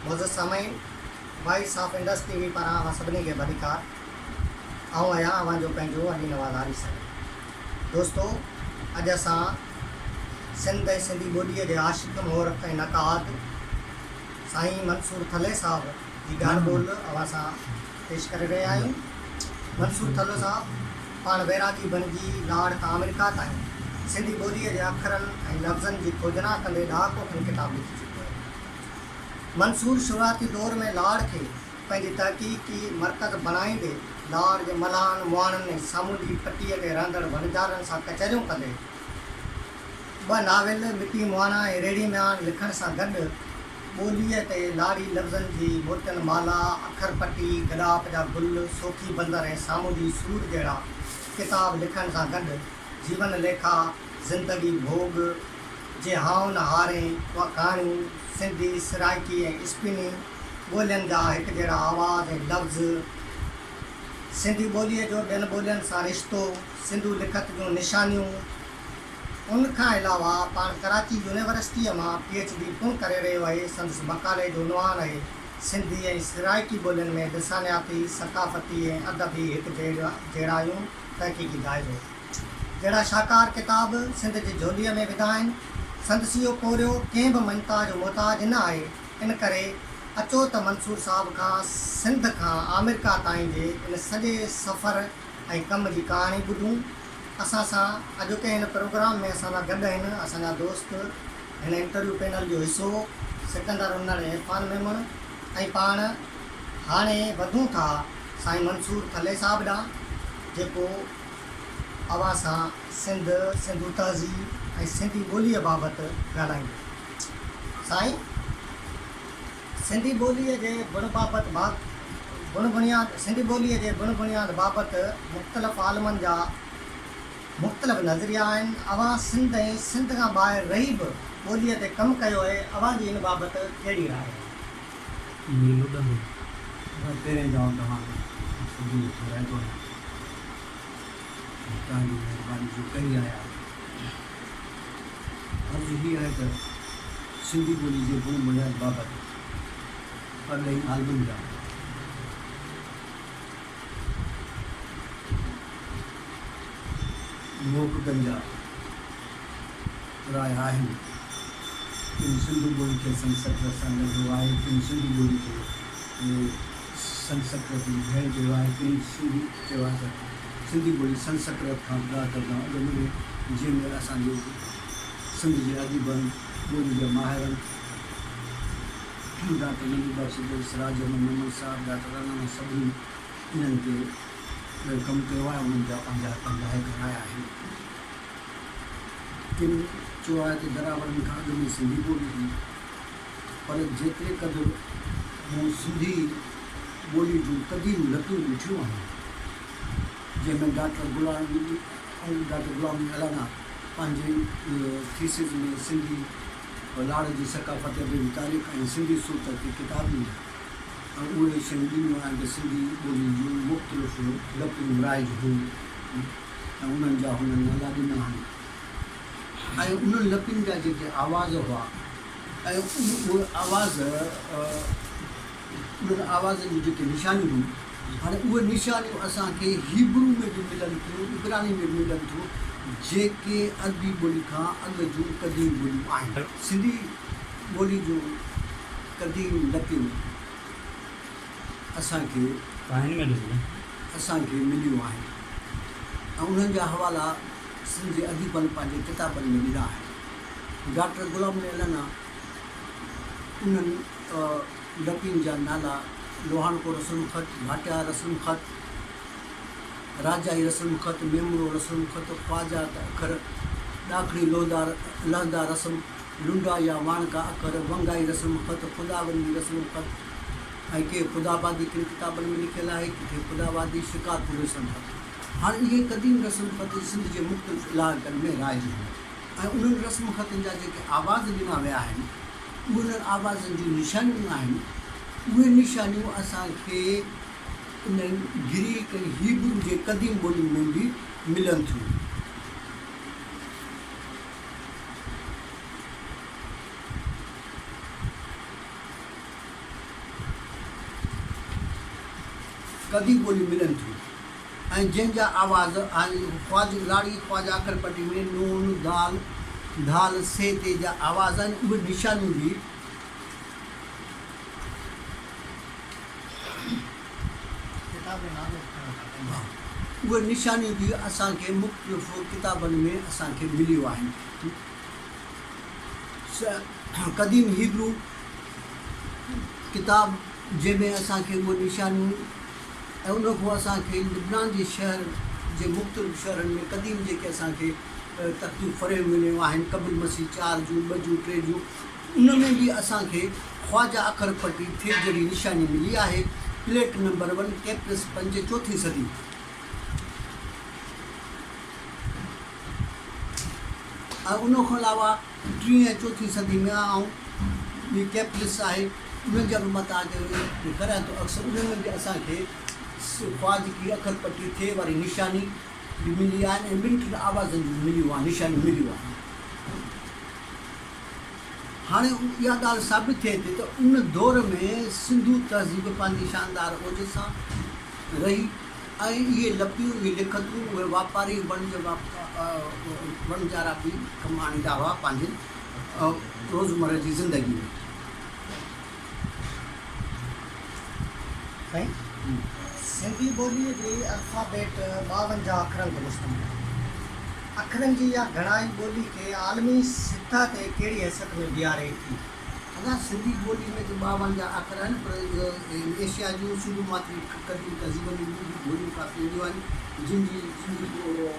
Moz सामाइन voice of Indus TV पर आवां सभिनी खे भलीकार आऊं आहियां अवां जो पंहिंजो अली नवाज़ हारिस दोस्तों। अॼु असां सिंध ऐं सिंधी ॿोलीअ जे आशिक़ मोहरख ऐं नक़ाद साईं मंसूर थले साहब जी ॻाल्हि ॿोल अवां सां पेश करे रहिया आहियूं। मंसूर थलो साहब पाण वैरागी बणिजी लाड़ खां अमेरिका ताईं सिंधी ॿोलीअ जे अखरनि ऐं लफ़्ज़नि जी खोजना कंदे ॾाको खनि किताब लिखी चुको आहे। मंसूर शुरूआती दौर में लाड़ खे पंहिंजी तहक़ीक़ी मर्कज़ बणाईंदे लाड़ जे मल्हान मुआणनि ऐं सामूंडी पटीअ ते रहंदड़ वणजारनि सां कचहरियूं कंदे ॿ नावेल मिटी मुआणा ऐं रेड़ी म्यान लिखण सां गॾु ॿोलीअ ते लाड़ी लफ़्ज़नि जी मोटन माला, अखर पटी, गलाप जा गुल, सोखी बंदर ऐं सामूंडी सूर जहिड़ा किताब लिखण सां गॾु जीवन लेखा, ज़िंदगी भोग, जे हाउन हारे, कहाणियूं, सिंधी सराइकी ऐं स्पिनी ॿोलियुनि जा हिकु जहिड़ा आवाज़ ऐं लफ़्ज़, सिंधी ॿोलीअ जो ॿियनि ॿोलियुनि सां रिश्तो, सिंधू लिखत जूं निशानियूं। उनखां अलावा पाण कराची यूनिवर्सिटीअ मां PhD पूर्ण करे रहियो आहे। संदसि मकाले जो उनवान आहे सिंधी ऐं सराइकी ॿोलियुनि में लिसानियाती, सक़ाफ़ती ऐं अदबी हिकु जहिड़ायूं तहक़ीक़ी दाइरो। जहिड़ा शाहकार किताब सिंध जी झोलीअ में विधा आहिनि। संदसि इहो कोरियो कंहिं बि मञता जो मुहताज न आहे। इन करे अचो त मंसूर साहब खां सिंध खां अमेरिका ताईं जे इन सॼे सफ़र ऐं कम जी कहाणी ॿुधूं। असां सां अॼोके हिन प्रोग्राम में असां सां गॾु आहिनि असांजा दोस्त, हिन इंटरव्यू पैनल जो हिसो सिकंदर उन्नड़ ऐं इरफान मेमण। ऐं पाण हाणे वधूं था साईं मंसूर थले साहब ॾांहुं, जेको अवां सां सिंध, सिंधू तहज़ीब ऐं सिंधी ॿोलीअ बाबति ॻाल्हाईंदो। साईं, सिंधी ॿोलीअ जे गुण बाबति सिंधी ॿोलीअ जे गुण बुनियाद बाबति मुख़्तलिफ़ आलमनि जा मुख़्तलिफ़ नज़रिया आहिनि। अवां सिंध ऐं सिंध खां ॿाहिरि रही बि ॿोलीअ ते कमु कयो आहे। अवां जी इन बाबति कहिड़ी राय आहे? पहिरें जाओ तव्हां तव्हांजी महिरबानी जो कई आया। अर्ज़ु हीअ आहे त सिंधी ॿोली जे गुण बुनियाद बाबति परॾेही आलमनि जा मोहकनि जा राय आहिनि। किन सिंधू ॿोली खे संस्कृत सां ॻंढियो आहे, किन सिंधी ॿोली खे संस्कृत में भेण कयो आहे, किन सिंधी चयो आहे त सिंधी ॿोली संस्कृत खां ॾाढो अॻु में, जंहिंमें असांजे सिंध जे अदीबनि, ॿोली जे माहिरनि, डॉक्टर नंदूबाई सिद्धू, सिराज अहमद मोहम्मद साहब, डॉक्टर राना, सभिनी इन्हनि खे कमु कयो आहे। उन्हनि जा पंहिंजा हिकु राय आहिनि। किन चयो आहे त दरावरनि खां अॻु में सिंधी ॿोली हुई, पर जेतिरे क़दुरु मूं सिंधी ॿोली जूं क़दीम लतियूं ॾिठियूं आहिनि, जंहिंमें डॉक्टर गुलाम अलाना पंहिंजे थीसिस में सिंधी लाड़ जी सक़ाफ़त जी तारीख़ ऐं सिंधी सूरत जी किताब ॾिनी ऐं उहे शयूं ॾिनियूं आहिनि त सिंधी ॿोली जूं मुख़्तलिफ़ लतियूं राइज हुयूं ऐं उन्हनि जा हुननि नाला ॾिना आहिनि। ऐं उन्हनि लतियुनि जा जेके आवाज़ हुआ ऐं उहे उन्हनि आवाज़ जूं जेके निशानियूं हुयूं, हाणे उहे निशानियूं असांखे हिब्रू में बि मिलनि थियूं, इब्रानी में बि मिलनि थियूं, जेके अरबी ॿोली खां अॻु जूं क़दीम ॿोलियूं आहिनि। सिंधी ॿोली जूं क़दीम लतियूं असांखे मिलियूं आहिनि ऐं उन्हनि जा हवाला सिंध जे अदीबनि पंहिंजे किताबनि में ॾिना आहिनि। डॉक्टर गुलाम अलाना उन्हनि लतियुनि जा नाला लोहाणको रस्म ख़त, भाटिया रस्म ख़त, राजाई रस्म ख़त, मेमरो रस्म ख़त, ख्वाजा अखर, ॾाखड़ी लहदा रस्म, लुंडा या वाणका अखर, वंगाई रस्म ख़त, ख़ुदाबंदी रस्म ख़त ऐं के ख़ुदाबादी किन किताबनि में लिखियलु आहे, किथे ख़ुदाबादी शिकारपुर रस्म ख़त। हाणे इहे क़दीम रस्म ख़त सिंध जे मुख़्तलिफ़ इलाइक़नि में राइज आहिनि ऐं उन्हनि रस्म ख़तनि जा जेके आवाज़ ॾिना विया आहिनि, उन्हनि आवाज़नि जूं निशानियूं आहिनि। उहे निशानियूं असांखे इन्हनि ग्रीक ऐं हिब्रू जे क़दीम ॿोलियुनि में बि मिलनि थियूं। कदी ॿोली मिलनि थियूं ऐं जंहिंजा आवाज़ ख्वाज लाड़ी ख्वाजा अखरपट्टी में नून दाल धाल से ते जा आवाज़ आहिनि उहे निशानियूं बि किताब जो नालो खणो था। उहे निशानियूं बि असांखे मुख़्तलिफ़ किताबनि में असांखे मिलियूं आहिनि। क़दीम हिब्रू किताब जंहिंमें असांखे उहे निशानियूं ऐं उन खां असांखे लिबनान जे शहर जे मुख़्तलिफ़ शहरनि में क़दीम जेके असांखे तख़्तियूं फ़रेब मिलियूं आहिनि क़बील मसीह 4 जूं 2 जूं 3 जूं उन में बि असांखे ख्वाजा अखरपट्टी थे जहिड़ी निशानी मिली आहे। प्लेट नंबर 1 कैप्टस 5 चौथी सदी। ऐं उन खां अलावा 3 ऐं 4 सदी में ऐं ॿी कैप्टस आहे उन्हनि जा बि मां तव्हांखे ॾेखारियां थो। अक्सर उन्हनि में बि असांखे ख्वाजगी अखरपट्टी थे वारी निशानी बि मिली आहे ऐं ॿिनि टिनि आवाज़नि जूं मिलियूं आहे निशानियूं मिलियूं आहिनि। हाणे इहा ॻाल्हि साबित थिए थी त उन दौर में सिंधू तहज़ीब पंहिंजी शानदार ओज सां रही ऐं इहे लपियूं इहे लिखतूं उहे वापारी वणजारा बि कमु आणींदा हुआ पंहिंजे रोज़मर्रा जी ज़िंदगी में। साईं सिंधी ॿोलीअ जी अल्फ़ाबेट 52 अखरनि ते मुश्तमिल आहे। अखरनि जी इहा घणाई ॿोली खे आलमी सतह ते कहिड़ी हैसियत में बीहारे थी? असां सिंधी ॿोली में त 52 अखर आहिनि पर एशिया जूं सिंधू मातृ क़दीम तहज़ीबनि जूं ॿोलियूं काफ़ी ईंदियूं आहिनि जिन जी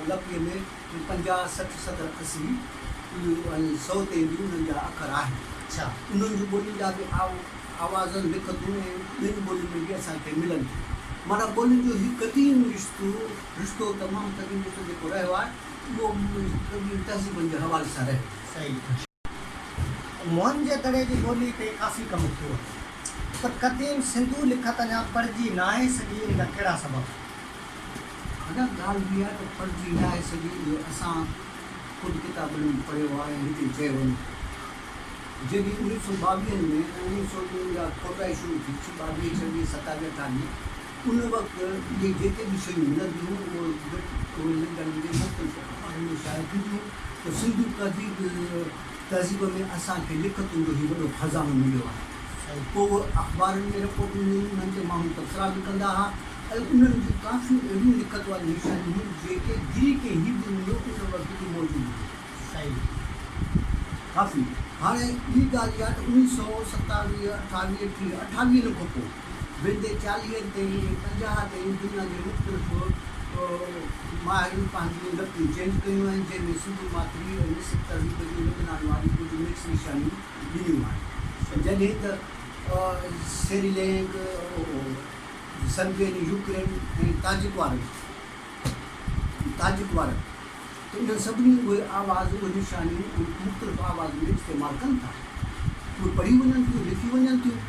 लपीअ में 50, 60, 70, 80 ऐं 100 ते बि उन्हनि जा अखर आहिनि। अच्छा उन्हनि जूं ॿोलियुनि जा बि आवाज़ लिखतूं ऐं ॿिनि ॿोलियुनि में बि असांखे मिलनि थियूं। माना ॿोलियुनि जो हीउ क़दीम रिश्तो तमामु क़दीम रिश्तो जेको रहियो आहे उहो क़दीम तहज़ीबनि जे हवाले सां रहियो। सही मोहन जे दड़े जी ॿोली ते काफ़ी कमु थियो पर क़दीम सिंधू लिखत अञा पढ़जी न आहे सघी इन जा कहिड़ा सबब? अञा ॻाल्हि बि आहे त पढ़जी न आहे सघी इहो असां ख़ुदि किताबनि में पढ़ियो आहे ऐं हिते चयो वञे जॾहिं 1922 में 1900 जा खोटाई शुरू थी 22, 26, 27, 28 उन वक़्तु इहे जेके बि शयूं मिलंदियूं उहे लंडन जे मुख़्तलिफ़ शायदि थींदियूं त सिंधू तहज़ीब में असांखे लिखतुनि जो ई वॾो ख़ज़ानो मिलियो आहे। पोइ अख़बारुनि में रिपोर्टूं ॾियूं उन्हनि ते माण्हू तबसरा बि कंदा हुआ ऐं उन्हनि जूं काफ़ी अहिड़ियूं लिखत वारियूं निशानियूं हुयूं जेके ग्रीक ऐं हिब्रू में उन वक़्तु बि मौजूदु हुयूं। सही काफ़ी हाणे ॿी ॻाल्हि इहा त 1927, 28, 28 खां पोइ वेंदे 40 ते 50 ते दुनिया जे मुख़्तलिफ़ माहिरूं पंहिंजियूं लपियूं चेंज कयूं आहिनि जंहिंमें सिंधू मातृ ऐं मिस्र तहज़ीब जूं लिबनान वारी कुझु मिक्स निशानियूं ॾिनियूं आहिनि। जॾहिं त सेरिलैंक सर्बियन यूक्रेन ऐं ताजिक वारनि त इन्हनि सभिनी उहे आवाज़ उहे निशानियूं मुख़्तलिफ़ आवाज़ में इस्तेमालु कनि था। उहे पढ़ी वञनि थियूं लिखी वञनि थियूं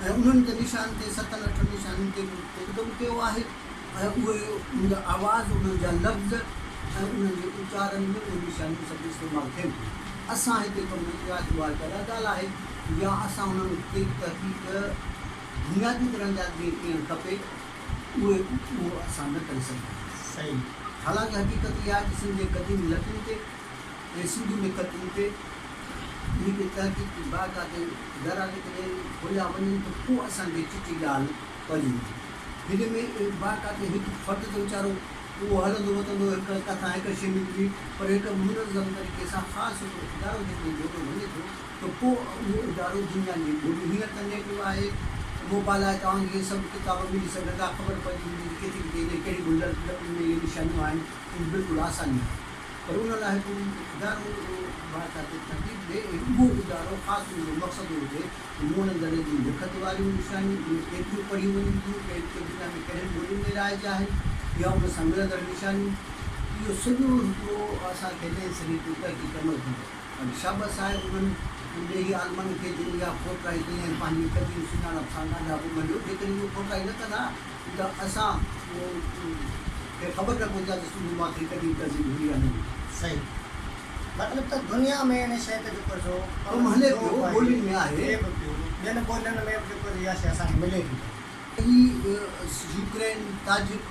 ऐं उन्हनि जे निशान ते 7-8 निशानियुनि ते हिकदमि कयो आहे ऐं उहे उनजा आवाज़ उन्हनि जा लफ़्ज़ ऐं उन्हनि जे उचारण में उहे निशानियूं सभु इस्तेमालु थियनि थियूं। असां हिते कमु इहा ॻाल्हि ॻाल्हि आहे या असां उन्हनि खे तहक़ीक़ बुनियादी तरह जा कीअं खपे उहो असां न करे सघंदा। सही हालांकि हक़ीक़त इहा आहे कि सिंध जे क़दीम लकियुनि ते ऐं सिंधू में ख़तुनि ते इन खे तहक़ीक़ बाक़ाइदे दरारे करे खोलिया वञनि त पोइ असांखे चिटी ॻाल्हि पढ़ी हिन में बाक़ाइदे हिकु फ़र्द जो वीचारो उहो हलंदो वधंदो हिकु कथा हिकु शइ मिलंदी पर हिकु मुनज़म तरीक़े सां ख़ासि हिकिड़ो इदारो जेको जोड़ो वञे थो त पोइ उहो इदारो दुनिया जी ॿोली हीअं त नेटिव आहे मोबाइल आहे तव्हांखे सभु किताब मिली सघनि था ख़बर पइजी वेंदी किथे किथे कहिड़ी लकियुनि में इहे निशानियूं आहिनि बिल्कुलु आसानी आहे पर उन लाइ हिकु इदारो बाक़ाइदे तरतीब ॾे उहो इदारो ख़ासि उनजो मक़सदु हुजे मोहन दड़े जी लिखत वारियूं निशानियूं केतिरियूं पढ़ियूं वञनि थियूं दुनिया में कहिड़े ॿोलियुनि में राइज आहे या उन सां मिलंदड़ निशानियूं इहो सॼो हिकिड़ो असांखे ॾेई सघे थो तहक़ीक़ अमल थींदो ऐं शाबस आहे उन्हनि ॾेही आलमनि खे जिन जा फोटाई कई आहिनि पंहिंजी क़दीम सुञाणप सां ॾाढा मञियो जेकॾहिं उहो फोटाई न कंदा त असां खे ख़बर न पवंदी आहे त सिंधू मातृ क़दीम तहज़ीब हुई या न हुई। सही मतिलबु त दुनिया में इन शइ ते जेको जो कमु हले पियो ॿोलियुनि में आहे ॿियनि ॿोलियुनि में बि जेको इहा शइ असांखे मिले थी यूक्रेन ताजिक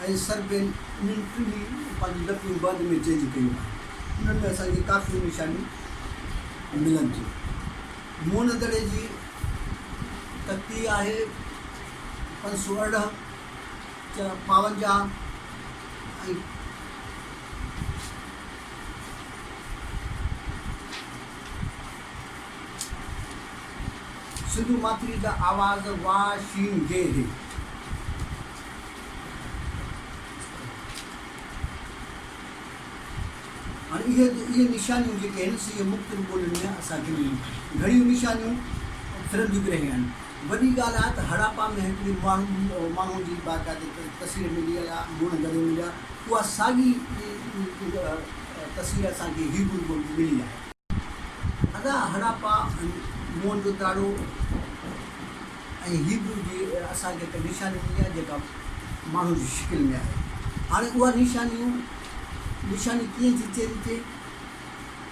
ऐं सर्बियन इन्हनि टिनी पंहिंजी लपियूं बाद में चेंज कयूं आहिनि। उन्हनि में असांखे काफ़ी निशानियूं मिलनि थियूं। मोन दड़े जी तख्ती आहे 518 52 ऐं सिंधु माथिरी जा आवाज़ वाह शीन गे हे। हाणे इहे निशानियूं जेके आहिनि से मुख़्तलिफ़ ॿोलियुनि में असांखे मिलियूं। घणियूं निशानियूं फिरंदियूं बि रहियूं आहिनि। वॾी ॻाल्हि आहे त हड़ापा में हिकिड़ी माण्हू जी बाक़ाइदे तस्वीर मिली आहे, गुण गले मिली आहे। उहा साॻी तस्वीर असांखे हीब्रू में मिली आहे। अदा हड़ापा मोहन जो दाड़ो ऐं हीब्रू जी असांखे हिकु निशानी मिली आहे जेका माण्हू जी शिकिल में आहे। हाणे उहा निशानी कीअं थी चेंज थिए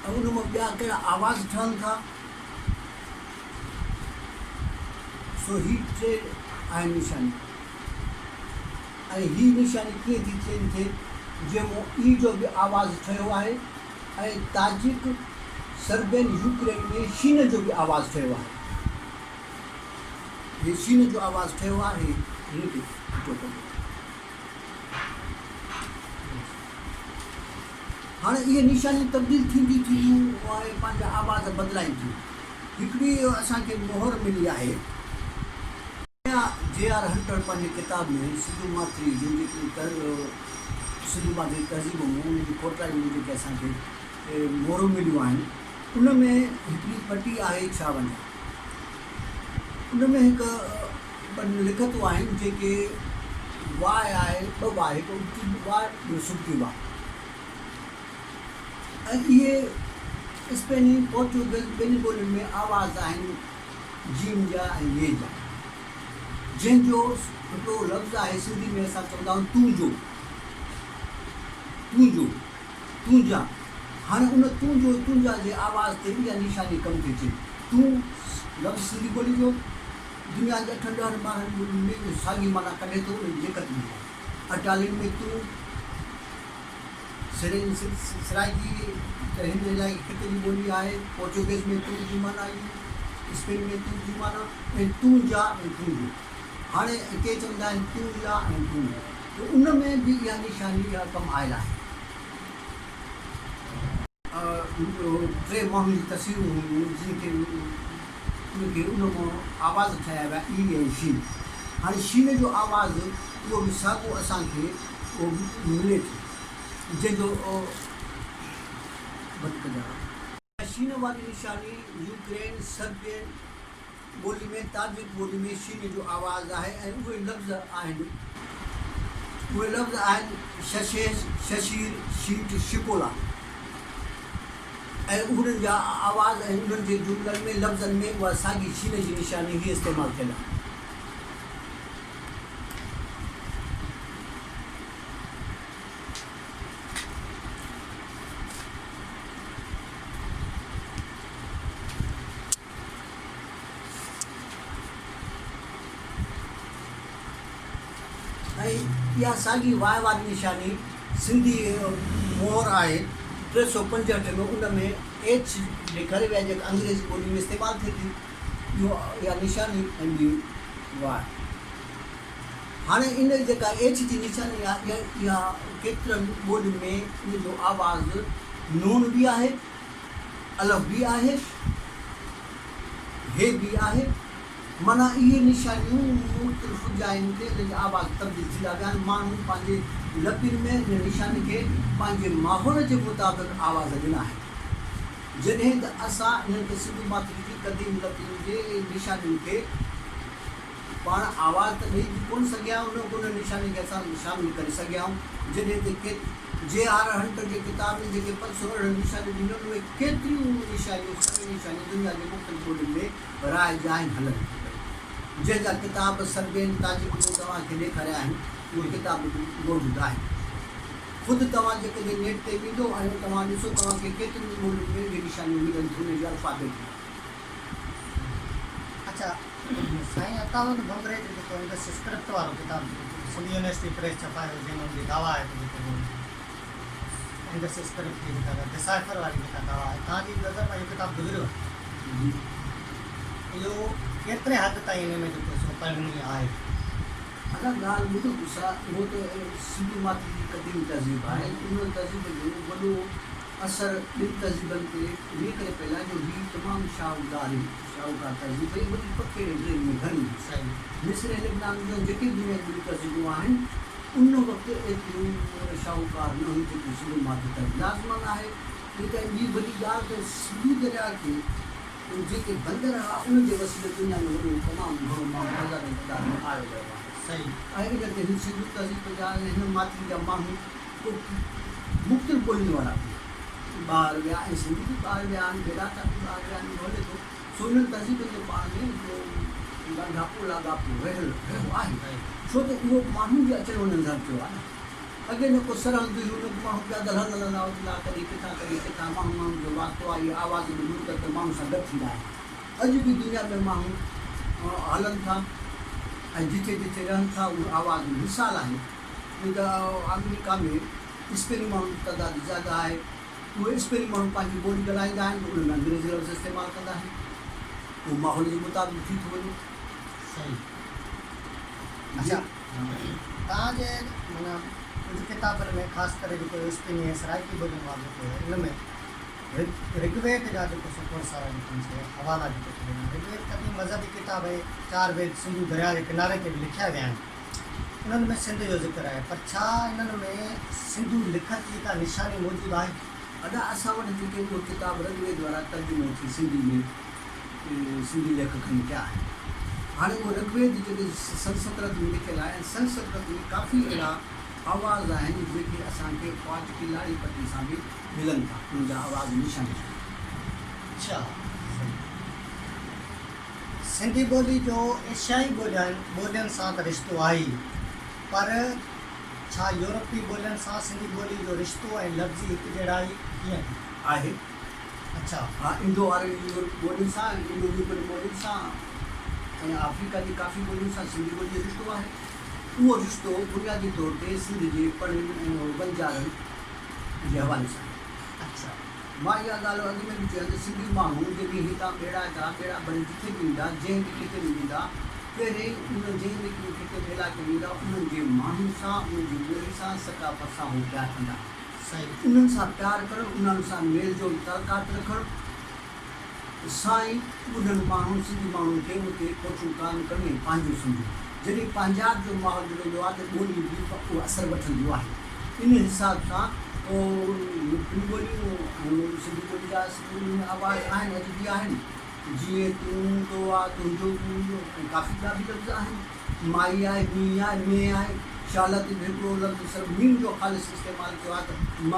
ऐं उन मां ॿिया कहिड़ा आवाज़ ठहनि था, सो ही टे आहिनि निशानी। ऐं हीअ निशानी कीअं थी चेंज थिए, जंहिंमां ई जो बि आवाज़ ठहियो आहे ऐं ताजिक सर्बियन यूक्रेन में शीन जो बि आवाज़ ठहियो आहे। हे शीन जो आवाज़ ठहियो आहे, हिनखे ॾिठो कंदो। हाणे इहे निशानियूं तब्दील थींदी थियूं ऐं पंहिंजा आवाज़ बदिलाइनि थियूं। हिकिड़ी असांखे मोहर मिली आहे J.R. हंटर पंहिंजी किताब में सिंधु माथिरी सिंधु माथिरी तहज़ीब में उनजी कोटराई में जेके असांखे मोहरूं मिलियूं आहिनि, उन में हिकिड़ी पटी आहे 56। उन में हिकु लिखतूं आहिनि जेके वाह आहे, ॿ वाह, हिकु ऊची वाह, ॿियो सुठी वाह। ऐं इहे स्पेनी पोर्चुगल ॿिनि ॿोलियुनि में आवाज़ आहिनि जीन जा ऐं ये जा। जंहिंजो हिकिड़ो लफ़्ज़ आहे सिंधी में असां चवंदा आहियूं तूंजा। हाणे उन तूंजा जे आवाज़ ते इहा निशानी कमु थी अचे। तूं लफ़्ज़ सिंधी ॿोली जो दुनिया जे 8-10 ॿोलियुनि में साॻी माना कढे थो, जेकत में अटालिन में तूं, सराइकी त हिन इलाही ख़िते जी ॿोली आहे। पोर्चुगीज़ में तूं जी माना आई, स्पेन में तूं जी माना, ऐं तूंजा ऐं तूंजो। हाणे के चवंदा आहिनि तूंजा ऐं तूंजो, त उन में बि इहा निशानी इहा कमु आयल आहे। 3 माण्हुनि जी तस्वीरूं हुयूं जंहिंखे उनखे उन मां आवाज़ ठाहिया विया ई ऐं शीन। हाणे शीन जो आवाज़ उहो बि साॻियो असांखे उहो मिले थो, जंहिंजो शीन वारी निशानी यूक्रेन सर्बियन ॿोली में, ताजिक ॿोली में शीन जो आवाज़ आहे। ऐं उहे लफ़्ज़ आहिनि शशेश, शशीर, शीट, शिकोला। ऐं उन्हनि जा आवाज़ ऐं उन्हनि जे जुमलनि में लफ़्ज़नि में उहा साॻी शीन जी निशानी ही इस्तेमालु थियल आहे। ऐं इहा साॻी वाह वारी निशानी सिंधी मोहर आहे 365 में। उन में एच लिखियल विया जेका अंग्रेज़ी ॿोली में इस्तेमालु थिए थी, इहा निशानी ऐं ॿी वाह। हाणे इन जेका एच जी निशानी आहे इहा केतिरनि ॿोलियुनि में इन जो आवाज़ नून बि आहे, अलफ़ बि आहे, हे बि आहे। माना इहे निशानियूं मुख़्तलिफ़ जायुनि ते इन जा आवाज़ तब्दील थींदा विया आहिनि। माण्हू पंहिंजे लपियुनि में इन निशानी खे पंहिंजे माहौल जे मुताबिक़ आवाज़ ॾिना आहिनि। जॾहिं त असां इन्हनि खे सिंधु माथिरी जी क़दीम लपियुनि जे निशानियुनि खे पाण आवाज़ त ॾेई कोन सघिया, उन निशानी खे असां शामिलु करे सघिया आहियूं। जॾहिं त J.R. हंटर जे किताब में जेके 518 निशानियूं ॾिनियूं उन में केतिरियूं निशानियूं दुनिया जे मुख़्तलिफ़ ॿोलियुनि में राइज आहिनि हलनि। जंहिंजा किताब सर्बियन ताजिक में तव्हांखे ॾेखारिया आहिनि, उहे किताब मौजूदु आहिनि। ख़ुदि तव्हां जेकॾहिं नेट ते वेंदो ऐं तव्हां ॾिसो तव्हांखे केतिरियूं ॿोलियुनि में इहे निशानियूं मिलनि थियूं उन जे अल्फ़ाबेट में। अच्छा साईं अतावत बम्बरे जो जेको इंग्लिश स्क्रिप्ट वारो किताब सिंधी यूनिवर्सिटी प्रेस छपायो जंहिंमें उनजी दावा आहे त जेको इंग्लिश स्क्रिप्ट जी जेका डिसाइफर वारी जेका दावा आहे तव्हांजी नज़र में इहो किताब गुज़रियो आहे इहो केतिरे हद ताईं हिन में जेको सो पढ़णीय आहे अगर ॻाल्हि ॿुधो गुस्सा उहो त सिंधी माती जी क़दीम तहज़ीब आहे उन तहज़ीब जो वॾो असर ॿिनि तहज़ीबनि ते इन करे पइल आहे जो हीअ तमामु शाहूकार तहज़ीब भई वॾी पके ड्रेन में घणी सही मिस्र लेबनान जो जेके दुनिया जी तहज़ीबूं आहिनि उन वक़्तु एतिरियूं शाहूकार न हुई जेतिरी सिंधी माती तहज़ीब लाज़मन आहे हीअ त ॿी वॾी ॻाल्हि त सिंधी दरिया खे जेके बंदर हुआ उनजे वसीले दुनिया में वॾो तमामु घणो माण्हू हज़ारनि तादाद में आयो वियो आहे सही ऐं इन करे हिन सिंधी तहज़ीब जा हिन माती जा माण्हू मुख़्तलिफ़ ॿोलियुनि वारा ॿार विया ऐं सिंधी बि ॿार विया आहिनि बेराता बि ॿार विया आहिनि हले थो सो इन्हनि तहज़ीबनि जे पाण में लाॻापो रहियो आहे छो त उहो माण्हुनि जे अचण वञण सां थियो आहे अॻे न को सरहद हुई हुन माण्हू पैदल हलंदा हुआ कॾहिं किथां माण्हू जो वास्तो आहे इहा आवाज़ ॿुधूं त माण्हू सां गॾु थींदा आहिनि अॼु बि दुनिया में माण्हू हलनि था ऐं जिथे जिथे रहनि था उहा आवाज़ मिसाल आहे त अमेरिका में स्पेनी माण्हुनि जी तइदाद ज़्यादा आहे उहे स्पेनी माण्हू पंहिंजी ॿोली ॻाल्हाईंदा आहिनि उनमें अंग्रेज़ी लफ़्ज़ इस्तेमालु कंदा आहिनि उहो माहौल जे मुताबिक़ थी थो वञे सही अच्छा तव्हांजे माना कुझु किताबनि में ख़ासि करे जेको स्पेनी ऐं सराइकी ॿोलियुनि वारो जेको आहे उन में ऋग्वेद जा जेको खोड़ सारा जेको हवाला जेको ॾिना ऋग्वेद कॾहिं मज़हबी किताब आहे 4 वेद सिंधु दरिया जे किनारे ते बि लिखिया विया आहिनि उन्हनि में सिंध जो ज़िक्र आहे पर छा इन्हनि में सिंधु लिखत जी का निशानी मौजूदु आहे अञा असां वटि जेके उहे किताब ऋग्वेद वारा तर्जुमो थी सिंधी में सिंधी लेखकनि कया आहिनि हाणे उहो ऋग्वेद जेके संस्कृत में लिखियलु आहे ऐं संस्कृत में काफ़ी अहिड़ा आवाज़ आहिनि जेके असांखे पाठ की लाड़ी पटी सां बि मिलनि था उन जा आवाज़ निशानी अच्छा सिंधी ॿोली जो एशियाई ॿोलियुनि सां त रिश्तो आहे ई पर छा यूरोपी ॿोलियुनि सां सिंधी ॿोली जो रिश्तो ऐं लफ़्ज़ी हिकु जहिड़ा ई कीअं आहे अच्छा हा इंडो आर्यन ॿोलियुनि सां इंडो यूरोपियन ॿोलियुनि सां ऐं अफ्रीका जी काफ़ी ॿोलियुनि सां सिंधी ॿोली जो रिश्तो आहे उहो रिश्तो बुनियादी तौर ते सिंध जे पढ़नि ऐं वंजारनि जे हवाले सां अच्छा मां इहा ॻाल्हि अॻु में बि चयो त सिंधी माण्हू जेके हितां ॿेड़ा भरे जिथे बि ईंदा जंहिं बि किथे बि ईंदा पहिरें उन जंहिं बि किथे बि इलाइक़े में ईंदा उन्हनि जे माण्हुनि सां उन्हनि जी ॿोली सां सकाफ़त सां उहो प्यारु कंदा सही उन्हनि सां प्यारु करणु उन्हनि सां मेल जोल तालुकात रखणु साईं उन्हनि माण्हुनि सिंधी माण्हुनि खे उते कोशिशि कान करणी पंहिंजो सम्झो जॾहिं पंजाब जो माहौल मिलंदो आहे त ॿोली बि उहो असरु वठंदो आहे इन हिसाब सां ॿियूं ॿोलियूं सिंधी ॿोली जा आवाज़ आहिनि अॼु बि आहिनि जीअं तूं तो आहे तुंहिंजो ऐं काफ़ी ॿिया बि लफ़्ज़ आहिनि माई आहे मीं आहे में आहे शालत बि हिकिड़ो लफ़्ज़ सिर्फ़ु मीम जो ख़ालिस इस्तेमालु कयो आहे त म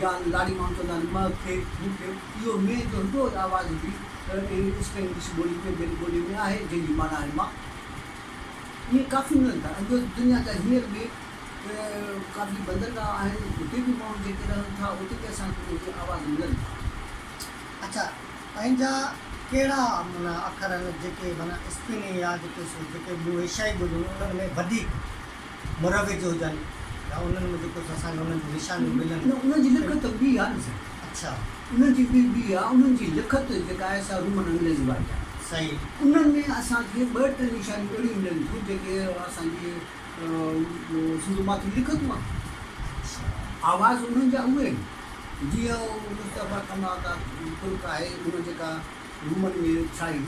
या लाड़ी माण्हू चवंदा आहिनि म खे मूंखे इहो में जो हिकिड़ो आवाज़ बि स्पेनिश ॿोली में ॿियनि ॿोली में आहे जंहिंजी माना आहे मां इहे काफ़ी मिलनि था अॼु दुनिया जा हींअर बि काफ़ी बंदरगाह आहिनि उते बि माण्हू जेके रहनि था उते बि असांखे उहे आवाज़ मिलनि था अच्छा पंहिंजा कहिड़ा माना अखर आहिनि जेके माना स्पेनी या जेके ॿियूं एशियाई ॿोलियूं उन्हनि में वधीक मुरविज हुजनि या उन्हनि में जेको असांखे उन्हनि जी निशानियूं मिलनि उन्हनि जी लिखत ॿी आहे न साईं अच्छा उन्हनि जी ॿी आहे उन्हनि जी लिखत जेका आहे सा रोमन अंग्रेज़ी वारी आहे सही उन्हनि में असांखे 2-3 निशानियूं अहिड़ियूं मिलनि थियूं जेके असांजी सिंधु माती लिखतूं आहे आवाज़ उन्हनि जा उहे आहिनि जीअं मुस्तफ़ा कमला तुर्क आहे उन जेका रूमन में छाई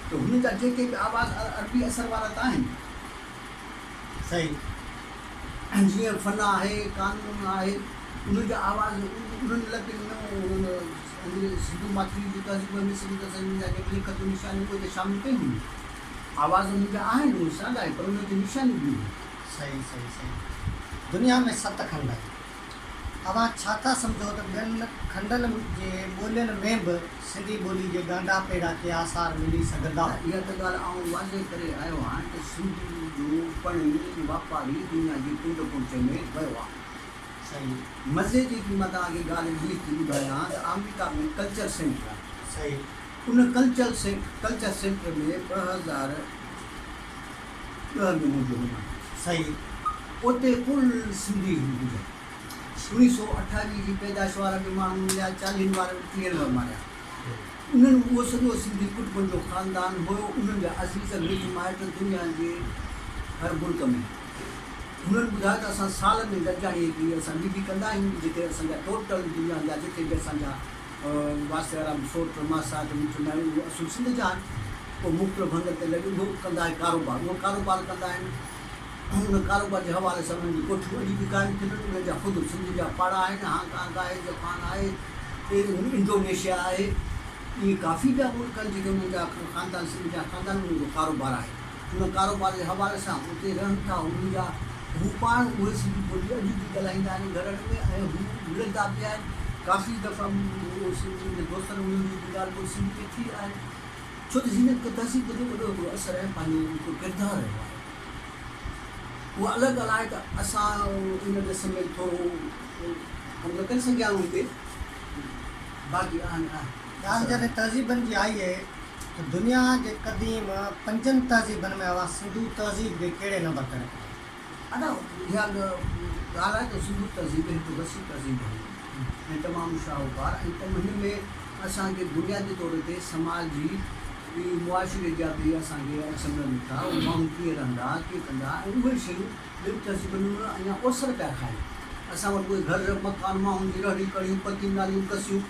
त हुन जा जेके बि आवाज़ अरबी असर वारा त आहिनि सही जीअं फ़न आहे कानून आहे उन जा आवाज़ उन्हनि लॻे सिंधु माती जी तहज़ीब में सिंधी तहज़ीब जा जेके लिखतूं निशानियूं उहे त शामिलु कयूं हुयूं आवाज़ उन जा आहिनि उहे साॻा आहे पर उन जी निशानियूं बि सही सही सही दुनिया में 7 खंड आहिनि तव्हां छा था सम्झो त ॿियनि खंडनि जे ॿोलियुनि में बि सिंधी ॿोली जे ॻांढा पेड़ा के आसार मिली सघंदा इहा त ॻाल्हि आउं वाज़े करे आयो आहियां त सिंधी जो पढ़ी वापारी दुनिया जी कुंड कुंड में वियो आहे सही मज़े जी मां तव्हांखे ॻाल्हि हीअ थी ॿुधायां त अमेरिका में कल्चर सेंटर आहे सही उन कल्चर सेंटर में 2010 में मुंहिंजो हुन सही उते कुल सिंधी हुजनि 1928 जी पैदाइश वारा बि माण्हू मिलिया 40 वारा 30 वारा मारिया उन्हनि उहो सॼो सिंधी कुटुंब जो ख़ानदान हुयो उन्हनि जा अज़ीज़ मिट माइट दुनिया जे हर मुल्क में उन्हनि ॿुधायो त असां साल में गॾिजाणीअ की असां बि कंदा आहियूं जिते असांजा टोटल दुनिया जा जिते बि असांजा वास्ते वारा सोट मासात मिट माइट उहे असुल सिंध जा आहिनि पोइ मुख़्तलिफ़ हंध ते लॻी उहो कंदा आहिनि कारोबार उहो कारोबार कंदा आहिनि उन कारोबार जे हवाले सां उन्हनि जी कोठियूं अॼु बि क़ाइमु थियनि उन्हनि जा ख़ुदि सिंध जा पाड़ा आहिनि हांगकांग आहे जापान आहे इंडोनेशिया आहे इहे काफ़ी ॿिया मुल्क आहिनि जेके उन्हनि जा ख़ानदान सिंध जा ख़ानदान उन्हनि जो कारोबार आहे उन कारोबार जे हवाले सां उते रहनि था उन्हनि जा हू पाण उहे सिंधी ॿोली अॼु बि ॻाल्हाईंदा आहिनि घरनि में ऐं हू मिलंदा बि आहिनि काफ़ी दफ़ा सिंधी जे दोस्तनि उन्हनि जी बि ॻाल्हि ॿोल सिंधी में थी आहे छो त हिन तहज़ीब जो वॾो वॾो असरु आहे पंहिंजो हिकु किरदारु रहियो आहे उहा अलॻि ॻाल्हि आहे त असां उन ॾिस में थोरो कमु न करे सघिया आहियूं हिते बाक़ी ॻाल्हि जॾहिं तहज़ीबनि जी आई आहे त दुनिया जे क़दीम 5 तहज़ीबनि में आवाज़ सिंधू तहज़ीब जे कहिड़े नंबर ते रखी अञा इहा ॻाल्हि आहे त सिंधू तहज़ीब हिकु वसी तहज़ीब हुई ऐं तमामु शाहूकार ऐं हिन में असांखे बुनियादी तौर ते समाज जी मुआशिरे जा बि असांखे सम्झनि था उहे माण्हू कीअं रहंदा कीअं कंदा ऐं उहे शयूं ॿिनि तहज़ीबनि में अञा ओसर पिया खाइनि असां वटि उहे घर मकान माण्हुनि जी रड़ी कड़ियूं पतियूं नालियूं कसियूं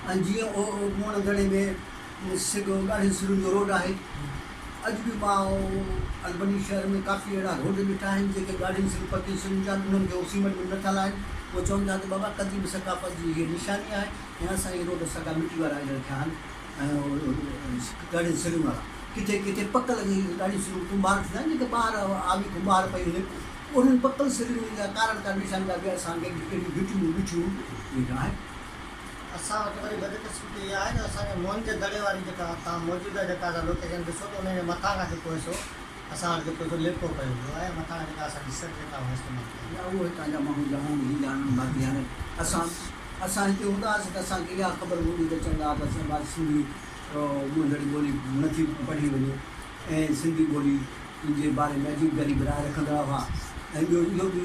ऐं जीअं मोण दड़े में ॻाढ़ी सिरुनि जो रोड आहे अॼु बि मां अलबनी शहर में काफ़ी अहिड़ा रोड ॾिठा आहिनि जेके ॻाढ़ियुनि सिर पतियुनि सिरुनि जा उन्हनि खे सीमेंट में न ठहियल आहिनि उहे चवनि था त बाबा क़दीम सकाफ़त जी इहा निशानी आहे ऐं असां इहे रोड सॻा मिटी वारा रखिया आहिनि ऐं ॻाढ़ियुनि सिरुनि वारा किथे किथे पक लॻी ॾाढी सिरूं कुंभार थींदा आहिनि जेके ॿाहिरि आबी कुंभार पई हुजे उन्हनि पकल सिरुनि जा कारण का निशान जा बि असांखे कहिड़ियूं भिटियूं ॾिठियूं इहे आहिनि असां वटि वरी बदकिस्मती इहा आहे न असांजे मोहन जे दड़े वारी जेका तव्हां मौजूदा जेका लोकेशन ॾिसो त उनजे मथां खां जेको हिसो असां वटि जेको लेपो कयो वियो आहे मथां खां जेका असांजी सर जेका इस्तेमालु कई या उहो हितां जा माण्हू जामु ई ॼाणनि बाक़ी हाणे असां हिते हूंदा हुआसीं त असांखे इहा ख़बर हूंदी त चवंदा हुआ त असां भाई सिंधी मुंहिंजी ॿोली नथी पढ़ी वञे ऐं सिंधी ॿोली जे बारे में अजीब ग़रीब राय रखंदा हुआ ऐं ॿियो इहो बि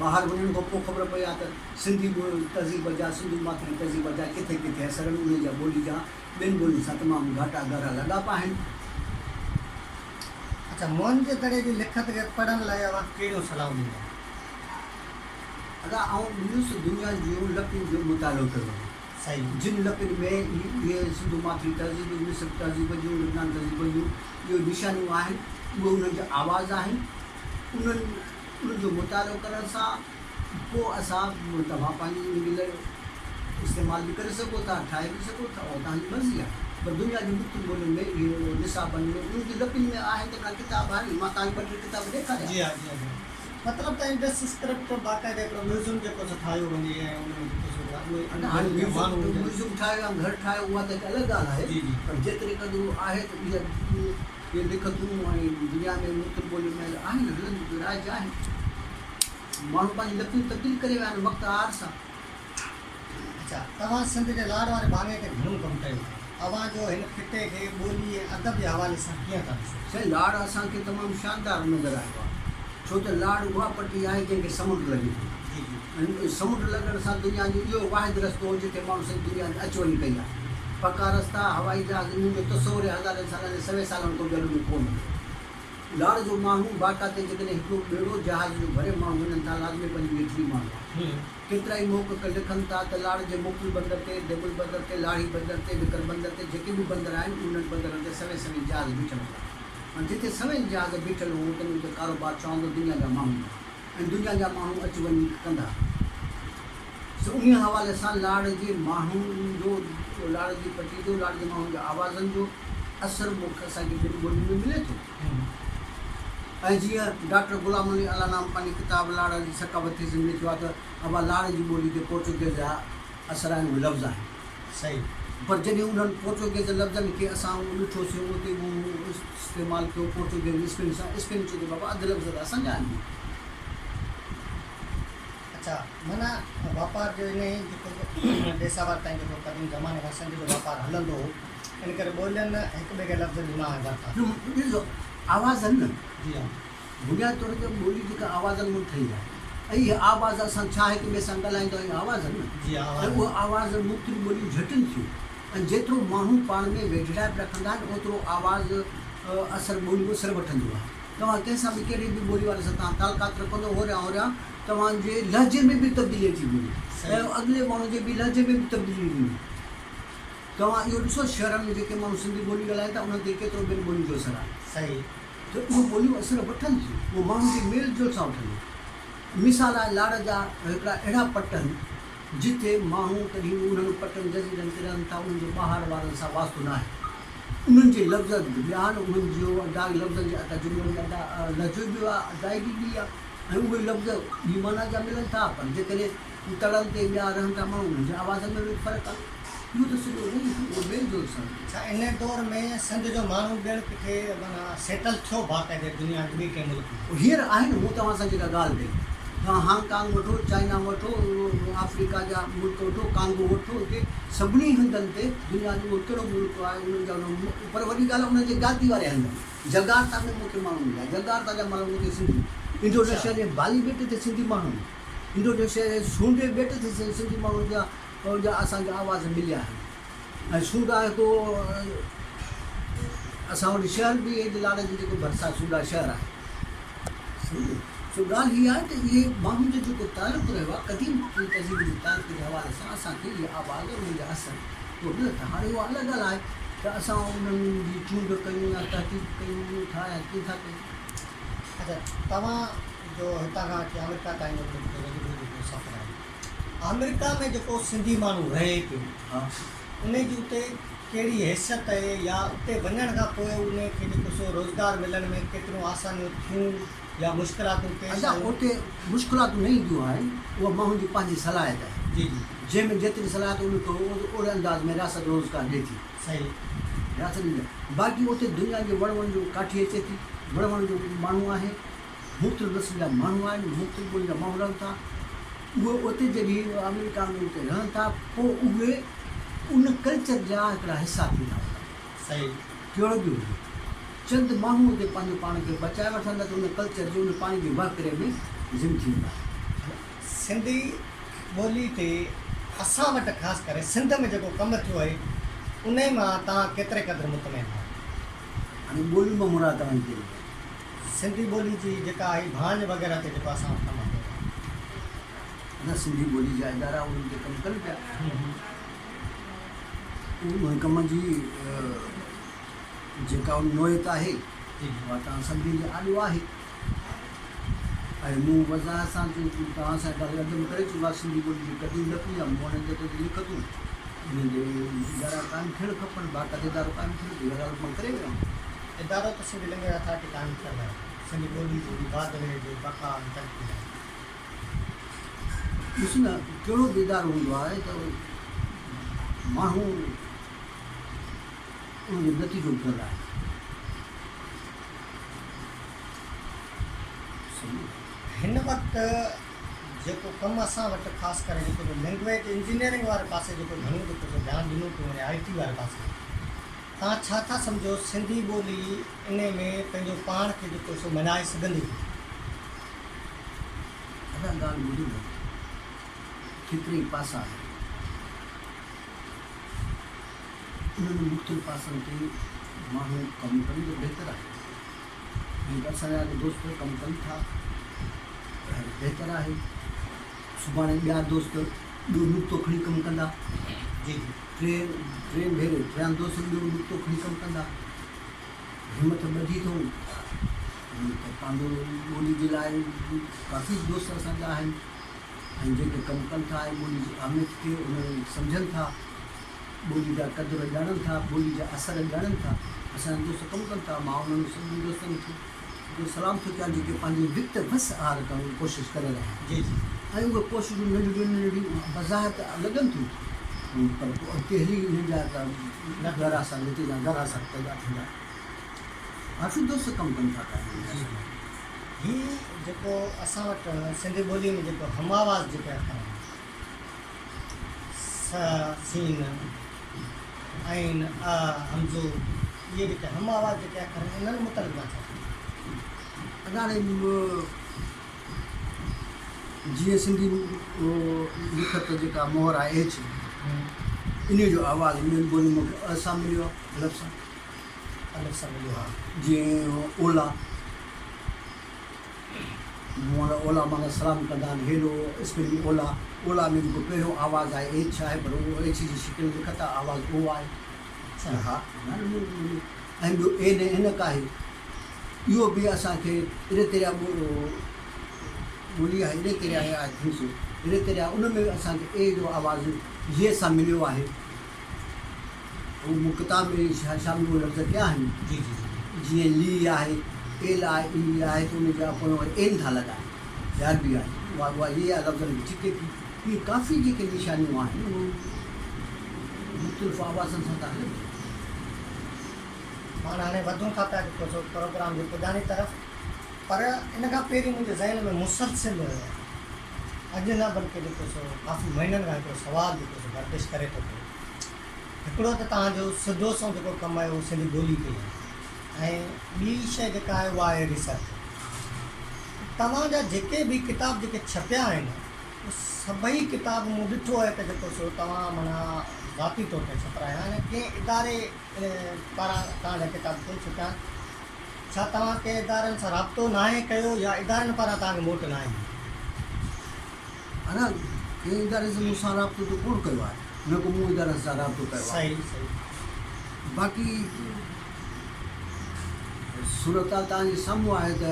ॿाहिरि वञण खां पोइ ख़बर पई आहे त सिंधी तहज़ीब जा सिंधी मात्र तहज़ीब जा किथे किथे असर आहिनि उन जा ॿोली जा ॿियनि ॿोलियुनि सां तमामु घाटा ॻाढ़ा लाॻापा आहिनि अच्छा मोहन जे दड़े जी लिखत खे पढ़ण लाइ अवां कहिड़ियूं सलाहूं ॾींदा अगरि आउं ॾिसुसि दुनिया जूं लकियुनि जो मुतालो कयो सही जिन लकियुनि में इहे सिंधू माथी तहज़ीब मिस्र तहज़ीब जूं लबनान तहज़ीब जूं इहो निशानियूं आहिनि उहे उन्हनि जा आवाज़ आहिनि उन्हनि जो मुतालो करण सां पोइ असां तव्हां पंहिंजी मिल इस्तेमालु बि करे सघो था ठाहे बि सघो था उहा तव्हांजी मर्ज़ी आहे पर दुनिया जी मुख़्तलिफ़ ॿोलियुनि में इहे निसाबनि में उन्हनि जी लकियुनि में आहे त का किताब आहे मां तव्हांखे 2-3 किताब ॾेखारिया जी हा जी हा मतिलबु त इंडस स्क्रिप्ट बाक़ाइदा हिकिड़ो म्यूज़ियम जेको ठाहियो वञे ऐं म्यूज़ियम ठाहियो या घर ठाहियो उहा त हिकु अलॻि ॻाल्हि आहे पर जेतिरे क़दुरु आहे त इहे लिखतूं ऐं दुनिया में मुख़्तलिफ़ ॿोलियुनि में आहिनि हलंदियूं राइज आहिनि माण्हू पंहिंजी लकियूं तब्दील करे विया आहिनि वक़्तु आर सां अच्छा तव्हां सिंध जे लाड़ वारे भाङे ते घणो कमु कयो अवां जो हिन खिते खे ॿोली ऐं अदब जे हवाले सां कीअं था ॾिसो साईं लाड़ असांखे तमामु शानदार नज़र आयो आहे छो त लाड़ उहा पटी आहे जंहिंखे समुंड लॻे थो ऐं समुंड लॻण सां दुनिया जो इहो वाहिद रस्तो हो जिते माण्हू सॼी दुनिया में अच वञी कई आहे पका रस्ता हवाई जहाज़ इन्हनि जो तसवुर हज़ारनि सालनि 100 सालनि खां गॾु में कोन्हे लाड़ जो माण्हू बाटा ते जेकॾहिं हिकिड़ो ॿेड़ो जहाज़ जो भरे माण्हू वञनि था लाज़मी पंहिंजी वेठड़ी माण्हू केतिरा ई मौक़ लिखनि था त लाड़ जे मोकल बंदर ते देबुल बंदर ते लाड़ी बंदर ते विकर बंदर ते जेके बि बंदर आहिनि उन्हनि बंदरनि ते सवे जहाज़ बीठल हुआ ऐं जिते सवे जहाज़ बीठल हो उते जो कारोबार चवंदो दुनिया जा माण्हू ऐं दुनिया जा माण्हू अच वञी कंदा उन हवाले सां लाड़ जे माण्हुनि जो लाड़ जी पटी जो लाड़ जे माण्हुनि जे आवाज़नि जो असरु मूंखे असांखे ॿिनि ॿोलियुनि में मिले थो ऐं जीअं डॉक्टर गुलाम अली अला नाम पंहिंजी किताब लाड़ जी सकावत में लिखियो आहे त अबा लाड़ जी ॿोली ते पोर्चुगीज़ जा असर आहिनि उहे लफ़्ज़ आहिनि सही पर जॾहिं उन्हनि पोर्चुगीज़ लफ़्ज़नि खे असां ॾिठोसीं उते इस्तेमालु कयो पोर्चुगीज़ स्पेन सां स्पेन चयो त बाबा अधु लफ़्ज़ त असांजा आहिनि अच्छा माना वापार जो इन जेको देसावर ताईं जेको क़दीम ज़माने खां सिंध जो वापार हलंदो हो इन करे ॿोलियुनि हिक ॿिए खे लफ़्ज़ ॾिना वरिता ॾिसो आवाज़ आहिनि न जी हा बुनियादी तौर ते ॿोली जेका आवाज़नि में ठही आहे ऐं इहा आवाज़ असां छा हिक ॿिए सां ॻाल्हाईंदा आहियूं आवाज़ आहिनि न जी हा ऐं उहा आवाज़ मुख़्तलिफ़ ॿोलियूं झटिनि थियूं ऐं जेतिरो माण्हू पाण में वेझड़ाइप रखंदा आहिनि ओतिरो आवाज़ असर ॿोलियूं असर वठंदियूं आहे तव्हां कंहिंसां बि कहिड़ी बि ॿोली वारे सां तव्हां तालुकात रखंदो होरियां तव्हांजे लहजे में बि तब्दीली अची वेंदी ऐं अॻिले माण्हू जे बि लहजे में बि तब्दीली ईंदी तव्हां इहो ॾिसो शहरनि में जेके माण्हू सिंधी ॿोली ॻाल्हाइनि था उन्हनि ते केतिरो ॿियनि ॿोलियुनि जो असरु आहे सही त उहे ॿोलियूं असर वठनि थियूं उहे माण्हुनि जे मेल जोल सां वठनि मिसाल आहे लाड़ जा हिकिड़ा अहिड़ा पट आहिनि जिते माण्हू कॾहिं उन्हनि पटनि जज़ीरनि ते रहनि था उन्हनि जो ॿाहिरि वारनि सां वास्तो न आहे उन्हनि जे लफ़्ज़ ॿिया आहिनि उन्हनि जो अदा लफ़्ज़नि जे तर्जुमे अदा लहजो बि आहे अदायगी बि आहे ऐं उहे लफ़्ज़ ॿी माना जा मिलनि था पर जेकॾहिं तड़नि ते ॿिया रहनि था माण्हू उन्हनि जे आवाज़ में बि फ़र्क़ु आहे इहो त सॼो उहो मेल जोल सां अच्छा इन दौर में सिंध जो माण्हू ॿियनि किथे माना सेटल थियो बाक़ाइदे दुनिया जे ॿिए कंहिं मुल्क में हींअर आहिनि मूं तव्हां सां जेका ॻाल्हि कई तव्हां हांगकांग वठो चाइना वठो अफ्रीका जा मुल्क वठो कांगो वठो हिते सभिनी हंधनि ते दुनिया जो उहो कहिड़ो मुल्क आहे उन्हनि जा पर वॾी ॻाल्हि आहे उन्हनि जे ॻाती वारे हंधि जगार्ता में मूंखे माण्हू मिलिया जगार्ता जा माण्हू मूंखे सिंधी इंडोनेशिया जे बाली ॿेट ते सिंधी माण्हू इंडोनेशिया जे सूंडे ॿेट ते सिंधी माण्हुनि जा असांजा आवाज़ मिलिया आहिनि ऐं सूंडा हिकु असां वटि शहर बि आहे लाड़ जो जेको भरिसां सूंडा शहर आहे सो ॻाल्हि हीअ आहे त इहे माण्हुनि जो जेको तालुक़ु रहियो आहे क़दीम तहज़ीब जे तालुक़ जे हवाले सां असांखे इहा आवाज़ उन्हनि जा असर पोइ मिले त हाणे उहा अलॻि ॻाल्हि आहे त असां उन्हनि जी चूंड कयूं या तहक़ीक़ कयूं छा या कीअं था कयूं अच्छा तव्हां जो हितां खां वठी अमेरिका ताईं जो जेको सफ़र आहे अमेरिका में जेको सिंधी माण्हू रहे पियो हा उन जी उते कहिड़ी हैसियत आहे या उते वञण खां पोइ उनखे जेको सो रोज़गार मिलण में केतिरियूं आसानियूं थियूं या मुश्किलातूं पेश अच्छा आयूं उते मुश्किलातूं न ईंदियूं आहिनि उहा माण्हुनि जी पंहिंजी सलाहियत आहे जी जी जंहिंमें जेतिरी सलाहियत उन ओड़े अंदाज़ में रियासत रोज़गार ॾिए थी सही रियासत ॾींदी बाक़ी उते दुनिया जे वण वण जो काठी अचे थी वण वण जो माण्हू आहे मुख़्तलिफ़ नस्ल जा माण्हू आहिनि मुख़्तलिफ़ ॿोली जा माण्हू रहनि था उहे उते जॾहिं अमेरिका में उते रहनि था पोइ उहे उन कल्चर जा हिकिड़ा हिसा थींदा सही कहिड़ो बि हुजे चंद माण्हू उते पंहिंजो पाण खे बचाए वठंदा त उन कल्चर जो उन पाणी जे वाकिरे में ज़िम थींदा सिंधी ॿोली ते असां वटि ख़ासि करे सिंध में जेको कमु थियो आहे उन मां तव्हां केतिरे क़दुरु मुतमइन आहियो हाणे ॿोलियुनि मां मुराद तव्हांजी कहिड़ी सिंधी ॿोली जी जेका आहे भांज वग़ैरह ते जेको असां वटि कमु न सिंधी ॿोली जा इदारा उन्हनि ते कमु कनि पिया उन कम जी जेका नोयत आहे उहा तव्हां सभिनी जे आॾो आहे ऐं मूं वज़ाह सां तव्हां सां ॻाल्हि अदम करे चुको आहे सिंधी ॿोली जी कॾहिं न थी आहे मूं हुननि ते लिखतूं उन्हनि जे इदारा क़ाइमु थियणु खपनि बाक़ाइदे इदारो क़ाइमु थियणु इहा ॻाल्हि मां करे वियो इदारो त सिंधी लैंग्वेज अथॉरिटी कान थियल आहे सिंधी ॿोली जो मुबादले जो बका तरक़ी आहे ॾिस न कहिड़ो बि इदारो हूंदो आहे त माण्हू उनजो नतीजो ॿुधंदा आहिनि हिन वक़्तु जेको कमु असां वटि ख़ासि करे जेको लैंग्वेज इंजीनियरिंग वारे पासे जेको घणो जेको सो ध्यानु ॾिनो पियो वञे IT वारे पासे तव्हां छा था सम्झो सिंधी ॿोली इन में पंहिंजो पाण खे जेको सो मञाए सघंदी अदा ॻाल्हि ॿुधी न केतिरी पासा आहिनि उन्हनि मुख़्तलिफ़ पासनि ते माण्हू कमु कनि त बहितरु आहे ऐं असांजा दोस्त कमु कनि था बहितरु आहे सुभाणे ॿिया दोस्त ॿियो नुक़्तो खणी कमु कंदा जी जी टे भेरे ॿिया दोस्त ॿियो नुक़्तो खणी कमु कंदा हिमत ॿधी अथऊं त पंहिंजो ॿोली जे लाइ काफ़ी दोस्त असांजा आहिनि ऐं जेके कमु कनि था ऐं ॿोली जी अहमियत खे उन्हनि सम्झनि था ॿोली जा क़दुरु ॼाणनि था ॿोली जा असर ॼाणनि था असांजा दोस्त कमु कनि था मां उन्हनि सभिनी दोस्तनि खे सलाम थो कयां जेके पंहिंजी विक्त बस आहार करणु कोशिशि करे रहिया आहिनि जी जी ऐं उहे कोशिशूं नंढियूं नंढियूं बज़ाहत लॻनि थियूं पर पोइ अॻिते हली हिन जा त घर सां हिते जा घर सां पैदा थींदा काफ़ी दोस्त कमु कनि था ही जेको असां वटि सिंधी ॿोली में जेको हम आवाज़ जेके अखर आहिनि, स सीन ऐं हमज़ो, इहे जेके हम आवाज़ जेके अखर आहिनि इन्हनि मुतलिक़ मां छा हाणे जीअं सिंधी लिखत जेका मोहर आहे एच, इन जो आवाज़ु ॿियनि ॿोलियुनि में असां मिलियो आहे अलॻि सां। अलॻि सां मिलियो आहे। जीअं ओला, ओला माना सलाम कंदा आहिनि, हेलो स्पेलिंग ओला, ओला में जेको पहिरियों आवाज़ु आहे एच आहे, पर उहो एच जी शिकिल लिखत आहे, आवाज़ु ओ आहे। अच्छा, हा, ऐं ॿियो ए ने हिनक आहे, इहो बि असांखे इरे तेरिया ॿोली आहे, इरे तेरिया आहे, आई थिंक सो इरे तेरिया, उन में असांखे ए जो आवाज़ु ये सां मिलियो आहे। उहो मूं किताब में शामिल उहे लफ़्ज़ कया आहिनि। जी जी जी, जीअं ली आहे, एल आहे, ई आहे, त उनजा पोइ एन था लॻाए, यार बि आहे, उहा इहे आहे लफ़्ज़नि जेके इहे काफ़ी जेके निशानियूं आहिनि उहे मुख़्तलिफ़ आवाज़नि सां था हलनि। माना हाणे वधूं था पिया जेको सो प्रोग्राम जे पुॼाणी तरफ़, पर इन खां पहिरीं मुंहिंजे ज़हन में मुसलसिल अॼु न बल्कि जेको सो काफ़ी महीननि खां हिकिड़ो सुवालु जेको सो गर्दिश करे थो पियो। हिकिड़ो त तव्हांजो सिधो सो जेको कमु आहे उहो सिंधी ॿोली ते आहे, ऐं ॿी शइ जेका आहे उहा आहे रिसर्च। तव्हांजा जेके बि किताब जेके छपिया आहिनि, सभई किताब मूं ॾिठो आहे त जेको सो तव्हां माना ज़ाती तौर ते छपिराया आहिनि, कंहिं इदारे पारां तव्हांजा किताब कोन छपिया आहिनि। छा तव्हां कंहिं इदारनि सां राब्तो न आहे कयो, या इदारनि पारां तव्हांखे मोट न आहे? हा न, कंहिं इदारे सां मूंसां राब्तो त कोन कयो आहे, न को मूं इदारे सां राब्तो कयो आहे। सही सही। बाक़ी सूरत तव्हांजे साम्हूं आहे त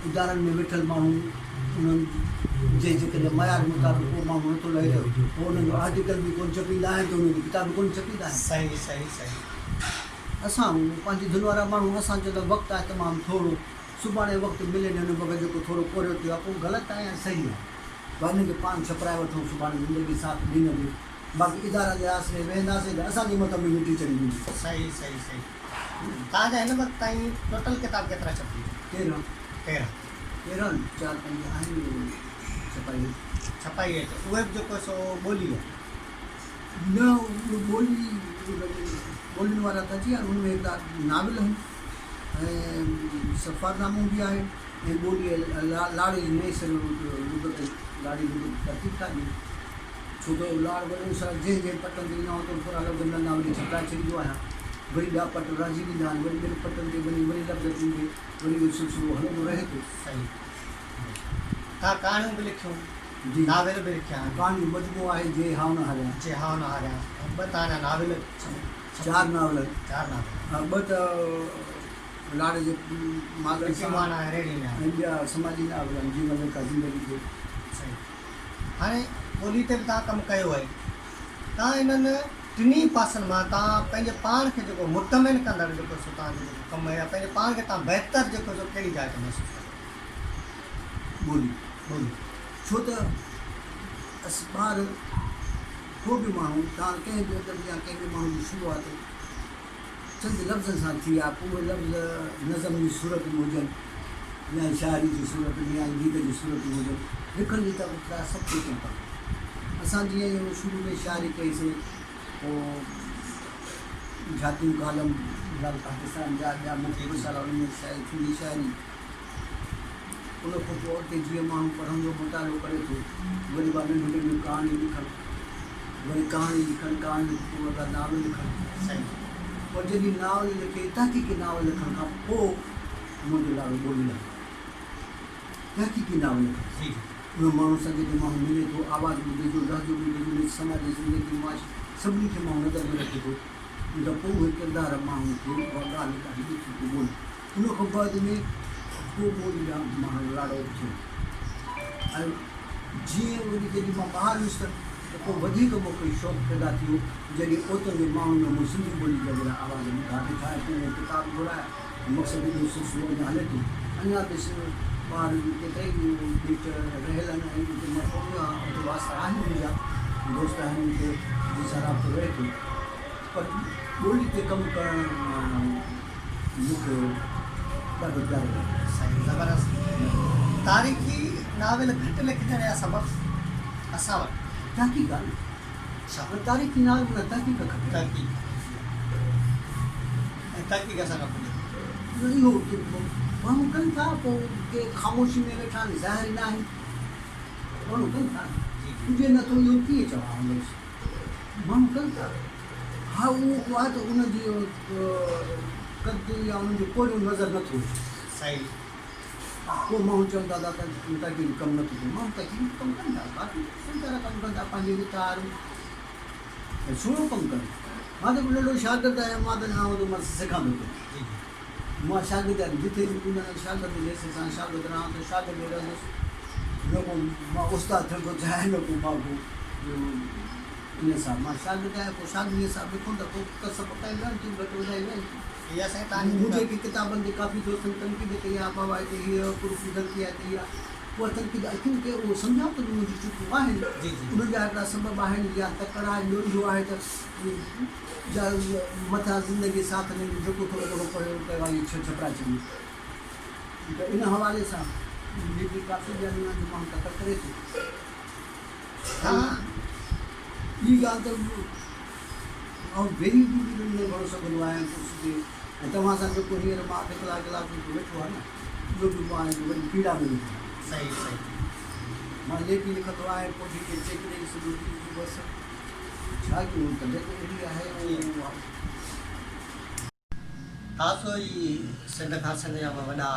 इदारनि में वेठल माण्हू उन्हनि जे जेकॾहिं मयार मुताबिक़ उहो माण्हू नथो लहे रहियो, पोइ उन्हनि जो आर्टिकल बि कोन छपींदा आहिनि, त उन्हनि जी किताब कोन छपींदा आहिनि। सही सही सही। असां पंहिंजी धुन वारा माण्हू, असां चयो त वक़्तु आहे तमामु थोरो, सुभाणे वक़्तु मिले न बग़ैर जेको थोरो कोरियो थियो आहे, पोइ ग़लति आहे या सही आहे, पर हिनखे पाण छपराए वठूं, सुभाणे ज़िंदगी साथ ॾींदी। बाक़ी इदारा जे आसिरे वेंदासीं त असांजे मथां बि मिटी चढ़ी वेंदी। सही सही सही। तव्हांजा हिन वक़्तु ताईं टोटल किताब केतिरा छपी? 13 13 4 5 आहिनि छपाई। छपाई आहे, त उहे बि जेको सो ॿोली आहे न, ॿोलियुनि वारा त अची विया, हुन में हिकिड़ा नाविल आहिनि ऐं सफ़रनामो बि आहे, ऐं ॿोली लाड़ी नई लुगत, लाड़ी लुगत त ठीकु आहे। छो त लाड़ वॾो सां जंहिं पटनि ते ईंदा त थोरा लफ़्ज़ नंढा वरी छपराए छॾींदो आहियां, वरी ॿिया पट राज़ी ॾींदा आहिनि, वरी ॿियनि पटनि ते वरी लफ़्ज़ ॾींदे वरी उहो सिलसिलो हलंदो रहे थो। सही। तव्हां कहाणियूं बि लिखियूं, जी, नाविल बि लिखिया आहिनि। कहाणी मजमूओ आहे जे हाव न हारिया, जे हा न हारिया, ॿ तव्हांजा नाविल 4 नाविल, 4 नाविल, 2 त लाड़ जे मागड़ सां माना रेडी में आहे। ऐं ॿिया समाजी नाविल आहिनि, जीवन का ज़िंदगी जो। सही। हाणे ॿोली ते बि तव्हां कमु कयो आहे, तव्हां इन्हनि टिनी पासनि मां तव्हां पंहिंजे पाण खे जेको मुतमिन कंदड़ जेको सो तव्हांजो जेको कमु आहे, पंहिंजे पाण खे तव्हां बहितर जेको सो कहिड़ी जाइ ते महसूसु कयो? ॿोली। छो त ॿार को बि माण्हू, तव्हां कंहिं बि अदब या कंहिं बि माण्हू जी शुरूआत चंद लफ़्ज़नि सां थी आहे, पोइ उहे लफ़्ज़ नज़म जी सूरत में हुजनि या शाइरी जी सूरत में या गीत जी सूरत में हुजनि, लिखण जी त सभु कुझु कनि। असां जीअं शुरू में शाइरी कईसीं, पोइ जातियूं कालम पाकिस्तान जा ॿिया मुख्य मसाला उनमें शाइरी थींदी शाइरी, उन खां पोइ उते जीअं माण्हू पढ़ंदो मुतालो करे थो, वरी ॿ नंढियूं नंढियूं कहाणियूं लिखनि, वरी कहाणी लिखनि, कहाणी पोइ अगरि नावल लिखनि। सही। और जॾहिं नावल लिखे, तहक़ीक़ी नावल लिखण खां पोइ मुंहिंजो नालो ॿोली आहे। तहक़ीक़ी नावल लिखनि, उन माण्हू सां जॾहिं माण्हू मिले थो, आवाज़ ॿुधे थो, लहजो ॿुधे थो, समाज जी ज़िंदगी माश सभिनी खे माण्हू नज़र में रखे थो, उन खां पोइ उहे किरदार माण्हू खे उहा ॻाल्हि ॾाढी ॾिठी थी ॿोली। उन खां बाद में पोइ ॿोली जा माण्हू लाड़ो थियो, ऐं जीअं वरी जॾहिं मां ॿाहिरि वियुसि त पोइ वधीक मूंखे शौक़ु पैदा थियो, जॾहिं ओतिरे जे माण्हुनि में मूं सिंधी ॿोली जा जहिड़ा आवाज़ ॿुधा ॾिठा, कंहिं किताब घुराया, मक़सदु जो सिलसिलो अञा हले थो। अञा बि ॿार केतिरा ई बीच रहियल आहिनि, ऐं उते वास्ता आहिनि, मुंहिंजा दोस्त आहिनि उते जंहिंसां राब्तो रहे थो, पर ॿोली ते कमु करणु मूंखे ॾाढो प्यारो लॻे। सही ज़बरदस्त। तारीख़ी नाविल घटि लिखजण जा सबब असां वटि तहक़ीक़ आहे न, अच्छा तारीख़ी नाल में तहक़ीक़ खपे। तहक़ीक़ ऐं तहक़ीक़ सां खपे। इहो माण्हू कनि था, पोइ के ख़ामोशी में वेठा आहिनि, ज़ाहिर न आहिनि, माण्हू कनि था, हुजे नथो इहो कीअं चवां हुन माण्हू कनि था। हा उहो आहे त उनजी कद या उनजो कोरियो नज़र नथो अचे। सही को माण्हू चवंदा था त तहक़ीक़ कमु नथो कयो, माण्हू तहक़ीक़ कमु कनि था, बाक़ी सुंदर कमु कनि था, पंहिंजे वीचार ऐं सुहिणो कमु कनि। मां त नंढो शागिर्द आहियां, मां त न त मां सिखां थो पियो। मां शागिर्द आहियां, जिथे बि उन शागिर्द जैसे सां शागिर्द रहां त शागिर्द रहंदुसि, न को मां उस्तादु थियणु थो चाहियां, न को मां को इन सां मां शागिर्द आहियां। पोइ शागिर्दीअ सां लिखूं त पोइ कसब पकाए वेहनि थियूं, घटि वधाए वेहनि थियूं। इहा साईं तव्हांजी मुंहिंजे की किताबनि ते काफ़ी दोस्तनि तनक़ीद कई आहे, बाबा हिते हीअ प्रूफ ग़लती आहे, त इहा उहा तनक़ीद अखियुनि खे उहो सम्झां त मुंहिंजी चुकूं आहिनि, उन्हनि जा हिकिड़ा सबब आहिनि, या तकड़ आहे, ॾोंजो आहे त जा मथां ज़िंदगी साथ में जेको थोरो घणो पढ़ियो कयो आहे, इहे छपरा चवनि त इन हवाले सां जेकी काफ़ी ॼाणी आहे माण्हू तकड़ करे थो। हा ॿी ॻाल्हि त ऐं वेही बि न घणो सघंदो आहियां कुर्सी ते, ऐं तव्हां सां जेको हींअर मां अधु कलाक वेठो आहे न, इहो बि मां वरी पीड़ा में वेठो आहियां। सही सही मां लेखी लिखंदो आहियां, पोइ खे चेक ॾेई सघो बसि छा कयूं, त जेको अहिड़ी आहे ताज़ो ई सिंध खां सिंध जा वॾा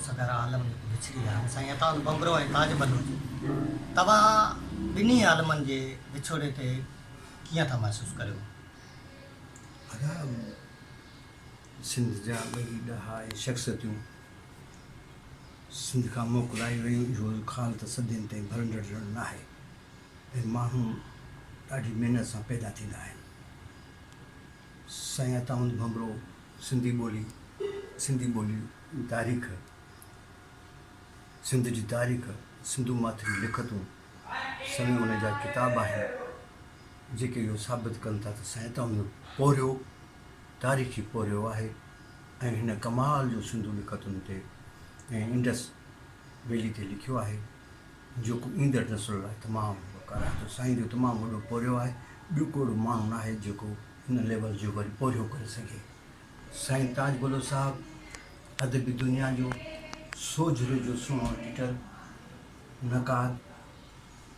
सदर आलम विछड़ी विया साईं अता बंबरो ऐं ताज बलोच। तव्हां ॿिन्ही आलमनि जे विछोड़े ते कीअं था महसूसु करियो? सिंध जा ॿई ॾहा शख़्सियतूं सिंध खां मोकिलाए वियूं, इहो ख़ाल त सदियुनि ताईं भरंदड़ न आहे, ऐं माण्हू ॾाढी महिनत सां पैदा थींदा आहिनि। साईं अताउंद बंबरो सिंधी ॿोली तारीख़, सिंध जी तारीख़, सिंधू माथिरी लिखतूं सभई उन जा किताब आहिनि जेके इहो साबित कनि था त साईं अताउंद पोरियो तारीख़ी पोरियो आहे, ऐं हिन कमाल जो सिंधू लिखतुनि ते ऐं इंडस वैली ते लिखियो आहे, जेको ईंदड़ नसुल लाइ तमामु वकार आहे। त साईं जो तमामु वॾो पोरियो आहे, ॿियो को माण्हू न आहे जेको हिन लेवल जो वरी पोरियो करे सघे। साईं ताज बलोच साहिबु अदबी दुनिया जो सोझरे जो सुहिणो एडिटर, नक़ाद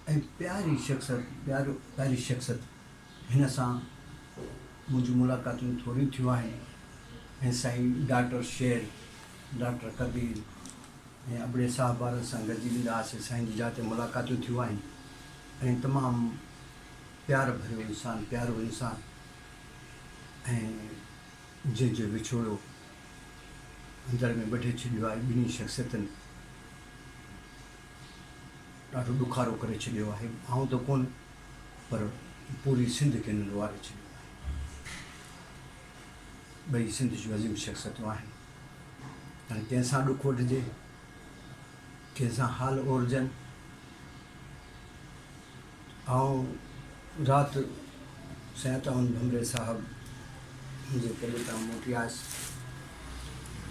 ऐं प्यारी शख़्सियत। हिन सां मुंहिंजूं मुलाक़ातूं थोरियूं थियूं आहिनि, ऐं साईं डॉक्टर शेर, डॉक्टर कबीर ऐं अबड़े साहब वारनि सां गॾिजी वेंदा हुआसीं। साईं जी जाते मुलाक़ातूं थियूं आहिनि, ऐं तमामु प्यार भरियो इंसानु, प्यारो इंसानु, ऐं जंहिंजो विछोड़ो अंदर में वढे छॾियो आहे। ॿिन्ही शख़्सियतनि ॾाढो ॾुखारो करे छॾियो आहे। आऊं त कोन, पर पूरी सिंध खे नंढवारे छॾियो आहे। ॿई सिंध जूं अज़ीम शख़्सियतूं आहिनि, हाणे कंहिंसां ॾुख वठिजे, कंहिंसां हाल ओरजनि। ऐं राति साईं अताउंद बंबरे साहिबु मुंहिंजे कॾहिं तां मोटी आयुसि,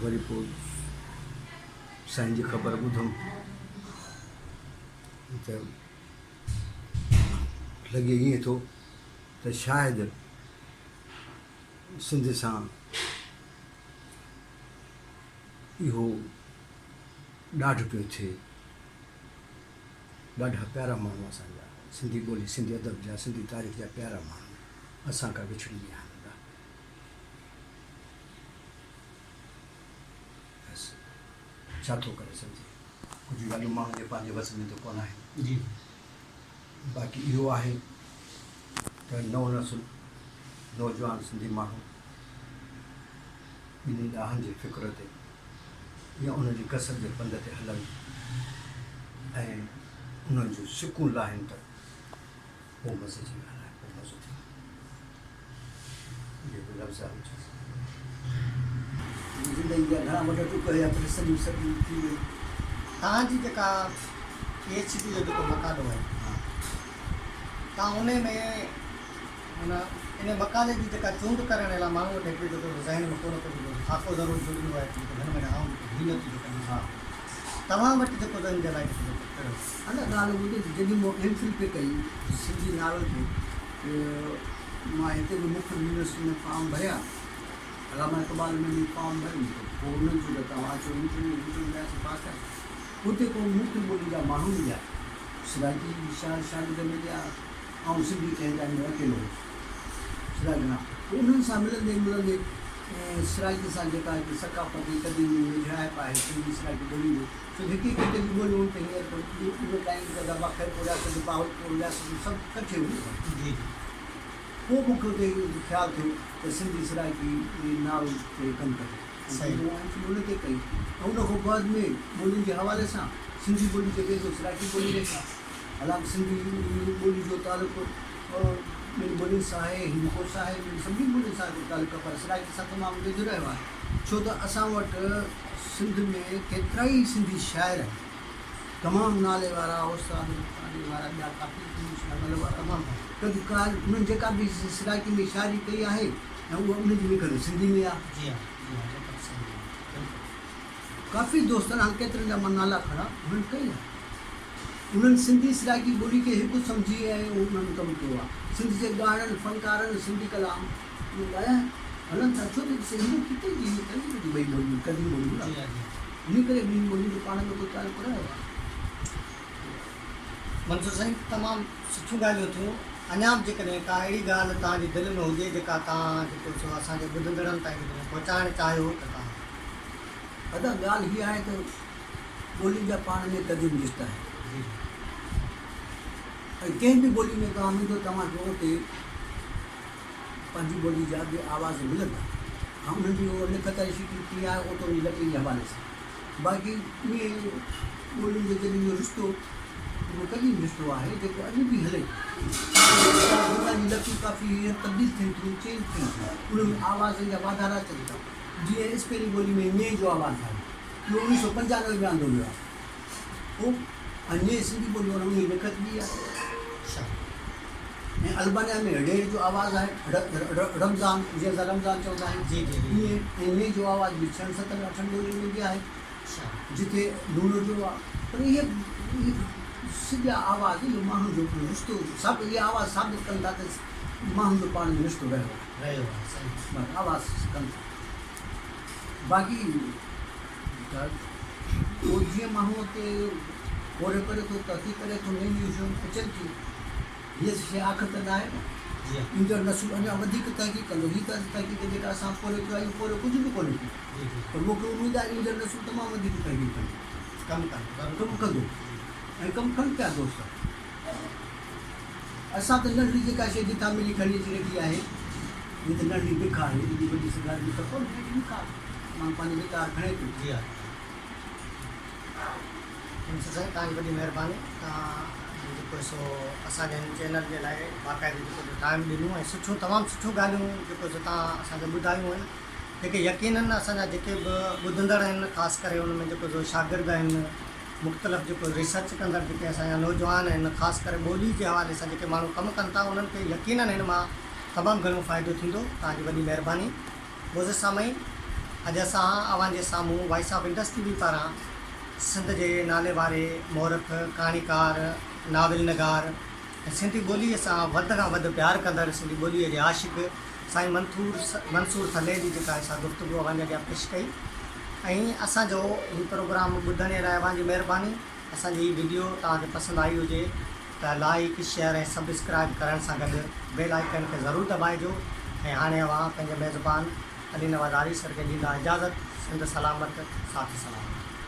वरी पोइ साईं जी ख़बर ॿुधुमि त लॻे ईअं थो त शायदि सिंध सां इहो ॾाढो पियो थिए। ॾाढा प्यारा माण्हू असांजा, सिंधी ॿोली, सिंधी अदब जा, सिंधी तारीख़ जा प्यारा माण्हू असां खां विछड़ी विया आहिनि। बसि छा थो करे सघिजे, कुझु ॻाल्हियूं माण्हू जे पंहिंजे वस में त कोन आहिनि जी। बाक़ी इहो आहे त नओं नसुल, नौजवान सिंधी माण्हू ॿिन्ही ॾाहनि जी फ़िक्र ते या उनजी कसर जे पंध ते हलनि, ऐं उन्हनि जूं सिकूं लाहिनि त पोइ मज़े जी ॻाल्हि आहे, पोइ मज़ो थिए। इहे बि लफ़्ज़ ज़िंदगी जा घणा वॾा टुक हुया, पर सॼी थी वई। तव्हांजी जेका PhD जो जेको मक़ालो आहे, तव्हां उन में हुन इन मकाले जी जेका चूंड करण लाइ माण्हू वटि हिकिड़ो जेको ज़हन में कोन थो ॾिनो खाको ज़रूरु जुड़ंदो आहे जेको घर में आऊं हीअं थी कनि हा तव्हां वटि जेको इन जे लाइ कहिड़ो अञा ॻाल्हि ॿुधे जॾहिं मां एमफिल पे कई सिंधी नावल ते मां हिते बि मुख्य यूनिवर्सिटी में फॉर्म भरिया अलामा इक़बाल में बि फॉर्म भरियो पोइ उन्हनि चयो त तव्हां अचो इंटरव्यू वियासीं पास आहे हुते को मुख्य ॿोली जा माण्हू मिलिया सिराजी शागिर्द मिलिया ऐं सिंधी चवंदा आहिनि अकेलो सिराजना उन्हनि सां मिलंदे सिराजी सां जेका हिकु सकाफ़ती क़दीमी विझाइप आहे सिंधी सिराजी ॿोली जो छो हिकु हिकु जेकी ॿोलियूं त हींअर उन टाइम ते दॿा ख़ैरपुर रियासत बावलपुर रियासत सभु कठे हुयूं जी पोइ मूंखे हुते ख़्यालु थियो त सिंधी सिराजी नावल ते कमु करे सही। उन ते कई ऐं उन खां बाद में ॿोलियुनि जे हवाले सां सिंधी ॿोली जेके जो सिराजी ॿोली रही हालांकि सिंधी ॿोली जो तालुक़ु ॿिनि ॿोलियुनि सां आहे हिंदको सां आहे सभिनी ॿोलियुनि सां तालुक़ु पर सिराजी सां तमामु वेझो रहियो आहे छो त असां वटि सिंध में केतिरा ई सिंधी शाइर आहिनि तमामु नाले वारा उस्ताद नाले वारा ॿिया काफ़ी नाले वारा तमामु कॾहिं का उन्हनि जेका बि सिराजी में शाइरी कई आहे ऐं उहा उनजी लिखल सिंधी में आहे जी हाँ जेका सही आहे काफ़ी दोस्तनि हाणे केतिरनि जा मां नाला खणा उन्हनि कई आहे उन्हनि सिंधी सिराजी ॿोली खे हिकु सम्झी ऐं उन्हनि कमु कयो आहे सिंध जे ॻाइणनि फनकारनि सिंधी कलाम इहे ॻाल्हाए हलनि था छो त सिंधी किथे जी कॾहिं ॿई ॿोलियूं कॾहिं ॿोलियूं जी हाँ जी इन करे ॿिनि ॿोलियुनि जो पाण में कोई तालुक़ु रहियो आहे मंसूर साईं तमामु सुठियूं ॻाल्हियूं थियूं अञा बि जेकॾहिं का अहिड़ी ॻाल्हि तव्हांजी दिलि में हुजे जेका तव्हां जेको सो असांजे ॿुधंदड़नि ताईं जेकॾहिं पहुचाइणु चाहियो त तव्हां अदा ॻाल्हि हीअ आहे त ॿोलियुनि जा पाण में क़दीम रिश्ता आहे जी ऐं कंहिं बि ॿोली में तव्हां वेंदो तव्हांखे उते पंहिंजी ॿोली जा बि आवाज़ मिलंदा ऐं उन्हनि जी उहो लिखत शिकिल कीअं आहे उहो त उन लकड़ी जे हवाले सां बाक़ी उहे ॿोलियुनि जो जॾहिं इहो रिश्तो उहो कॾहिं रिश्तो आहे जेको अॼु बि हले जी लकड़ी काफ़ी हींअर तब्दील थियनि थियूं चेंज थियनि थियूं उन में आवाज़ जा वाधारा अचनि था जीअं स्पेरी ॿोली में ने जो आवाज़ु आहे इहो 1995 में आंदो वियो आहे पोइ अञे सिंधी ॿोली वारा उन लिखत बि आहे ऐं अल्बानिया में ढेर जो आवाज़ु आहे रमज़ान जीअं असां रमज़ान चवंदा आहियूं जी जी जी ईअं इन जो आवाज़ बि 6 7 8 ॿोलियुनि में बि आहे जिते लूण जो आहे पर इहे सिॼा आवाज़ इहो माण्हुनि जो रिश्तो सभु इहा आवाज़ साबित कनि था त माण्हुनि जो पाण में रिश्तो रहियो आहे रहियो आहे सही बसि आवाज़ कनि था बाक़ी उहो जीअं माण्हू हुते कोरे करे थो तरक़ी करे थो नयूं नयूं शयूं अचनि थियूं हीअ शइ आख़िर त न आहे न जी हाँ ईंदड़ नसुल अञा वधीक तहक़ीक़ कंदो हीअ त तहक़ीक़ जेका असां पोरे कयो आहे पोरे कुझु बि कोन्हे की जी जी पर मूंखे उमेदु आहे ईंदड़ नसुल तमामु वधीक तहक़ीक़ कंदी कमु कनि कमु कंदो ऐं कमु कनि पिया दोस्त असां त नंढड़ी जेका शइ जितां मिली खणी अची रखी आहे हीअ त नंढड़ी बिख आहे एॾी वॾी सरकार जी त कोन्हे बिख आहे मां पंहिंजो वीचार खणे पियो जी हाँ मंसूर साईं तव्हांजी वॾी महिरबानी तव्हां जेको सो असांजे हिन चैनल जे लाइ बाक़ाइदे जेको टाइम ॾिनो ऐं सुठियूं तमामु सुठियूं ॻाल्हियूं जेको सो तव्हां असांखे ॿुधायूं आहिनि जेके यकीननि असांजा जेके बि ॿुधंदड़ आहिनि ख़ासि करे हुन में जेको सो शागिर्द आहिनि मुख़्तलिफ़ जेको रिसर्च कंदड़ जेके असांजा नौजवान आहिनि ख़ासि करे ॿोली जे हवाले सां जेके माण्हू कमु कनि था उन्हनि खे यकीननि हिन मां तमामु घणो फ़ाइदो थींदो तव्हांजी वॾी महिरबानी मोज़ साईं अॼु असां अव्हांजे साम्हूं वॉइस ऑफ इंडस्ट्री बि पारां सिंध जे नाले वारे मोरख कहाणीकार नाविल नगार ऐं सिंधी ॿोलीअ सां वधि खां वधि प्यारु कंदड़ सिंधी ॿोलीअ जे आशिक़ साईं मंसूर थले जी जेका असां गुफ़्तगू अव्हांजे अॻियां पेश कई ऐं असांजो हीउ प्रोग्राम ॿुधण जे लाइ अव्हांजी महिरबानी असांजी हीअ वीडियो तव्हांखे पसंदि आई हुजे त लाइक शेयर ऐं सब्सक्राइब करण सां गॾु बेल आइकन खे ज़रूरु दॿाइजो ऐं हाणे अव्हां पंहिंजे मेज़बान अली नवाज़ आरी सर खे ॾींदा इजाज़त सिंध सलामत साथ सलामत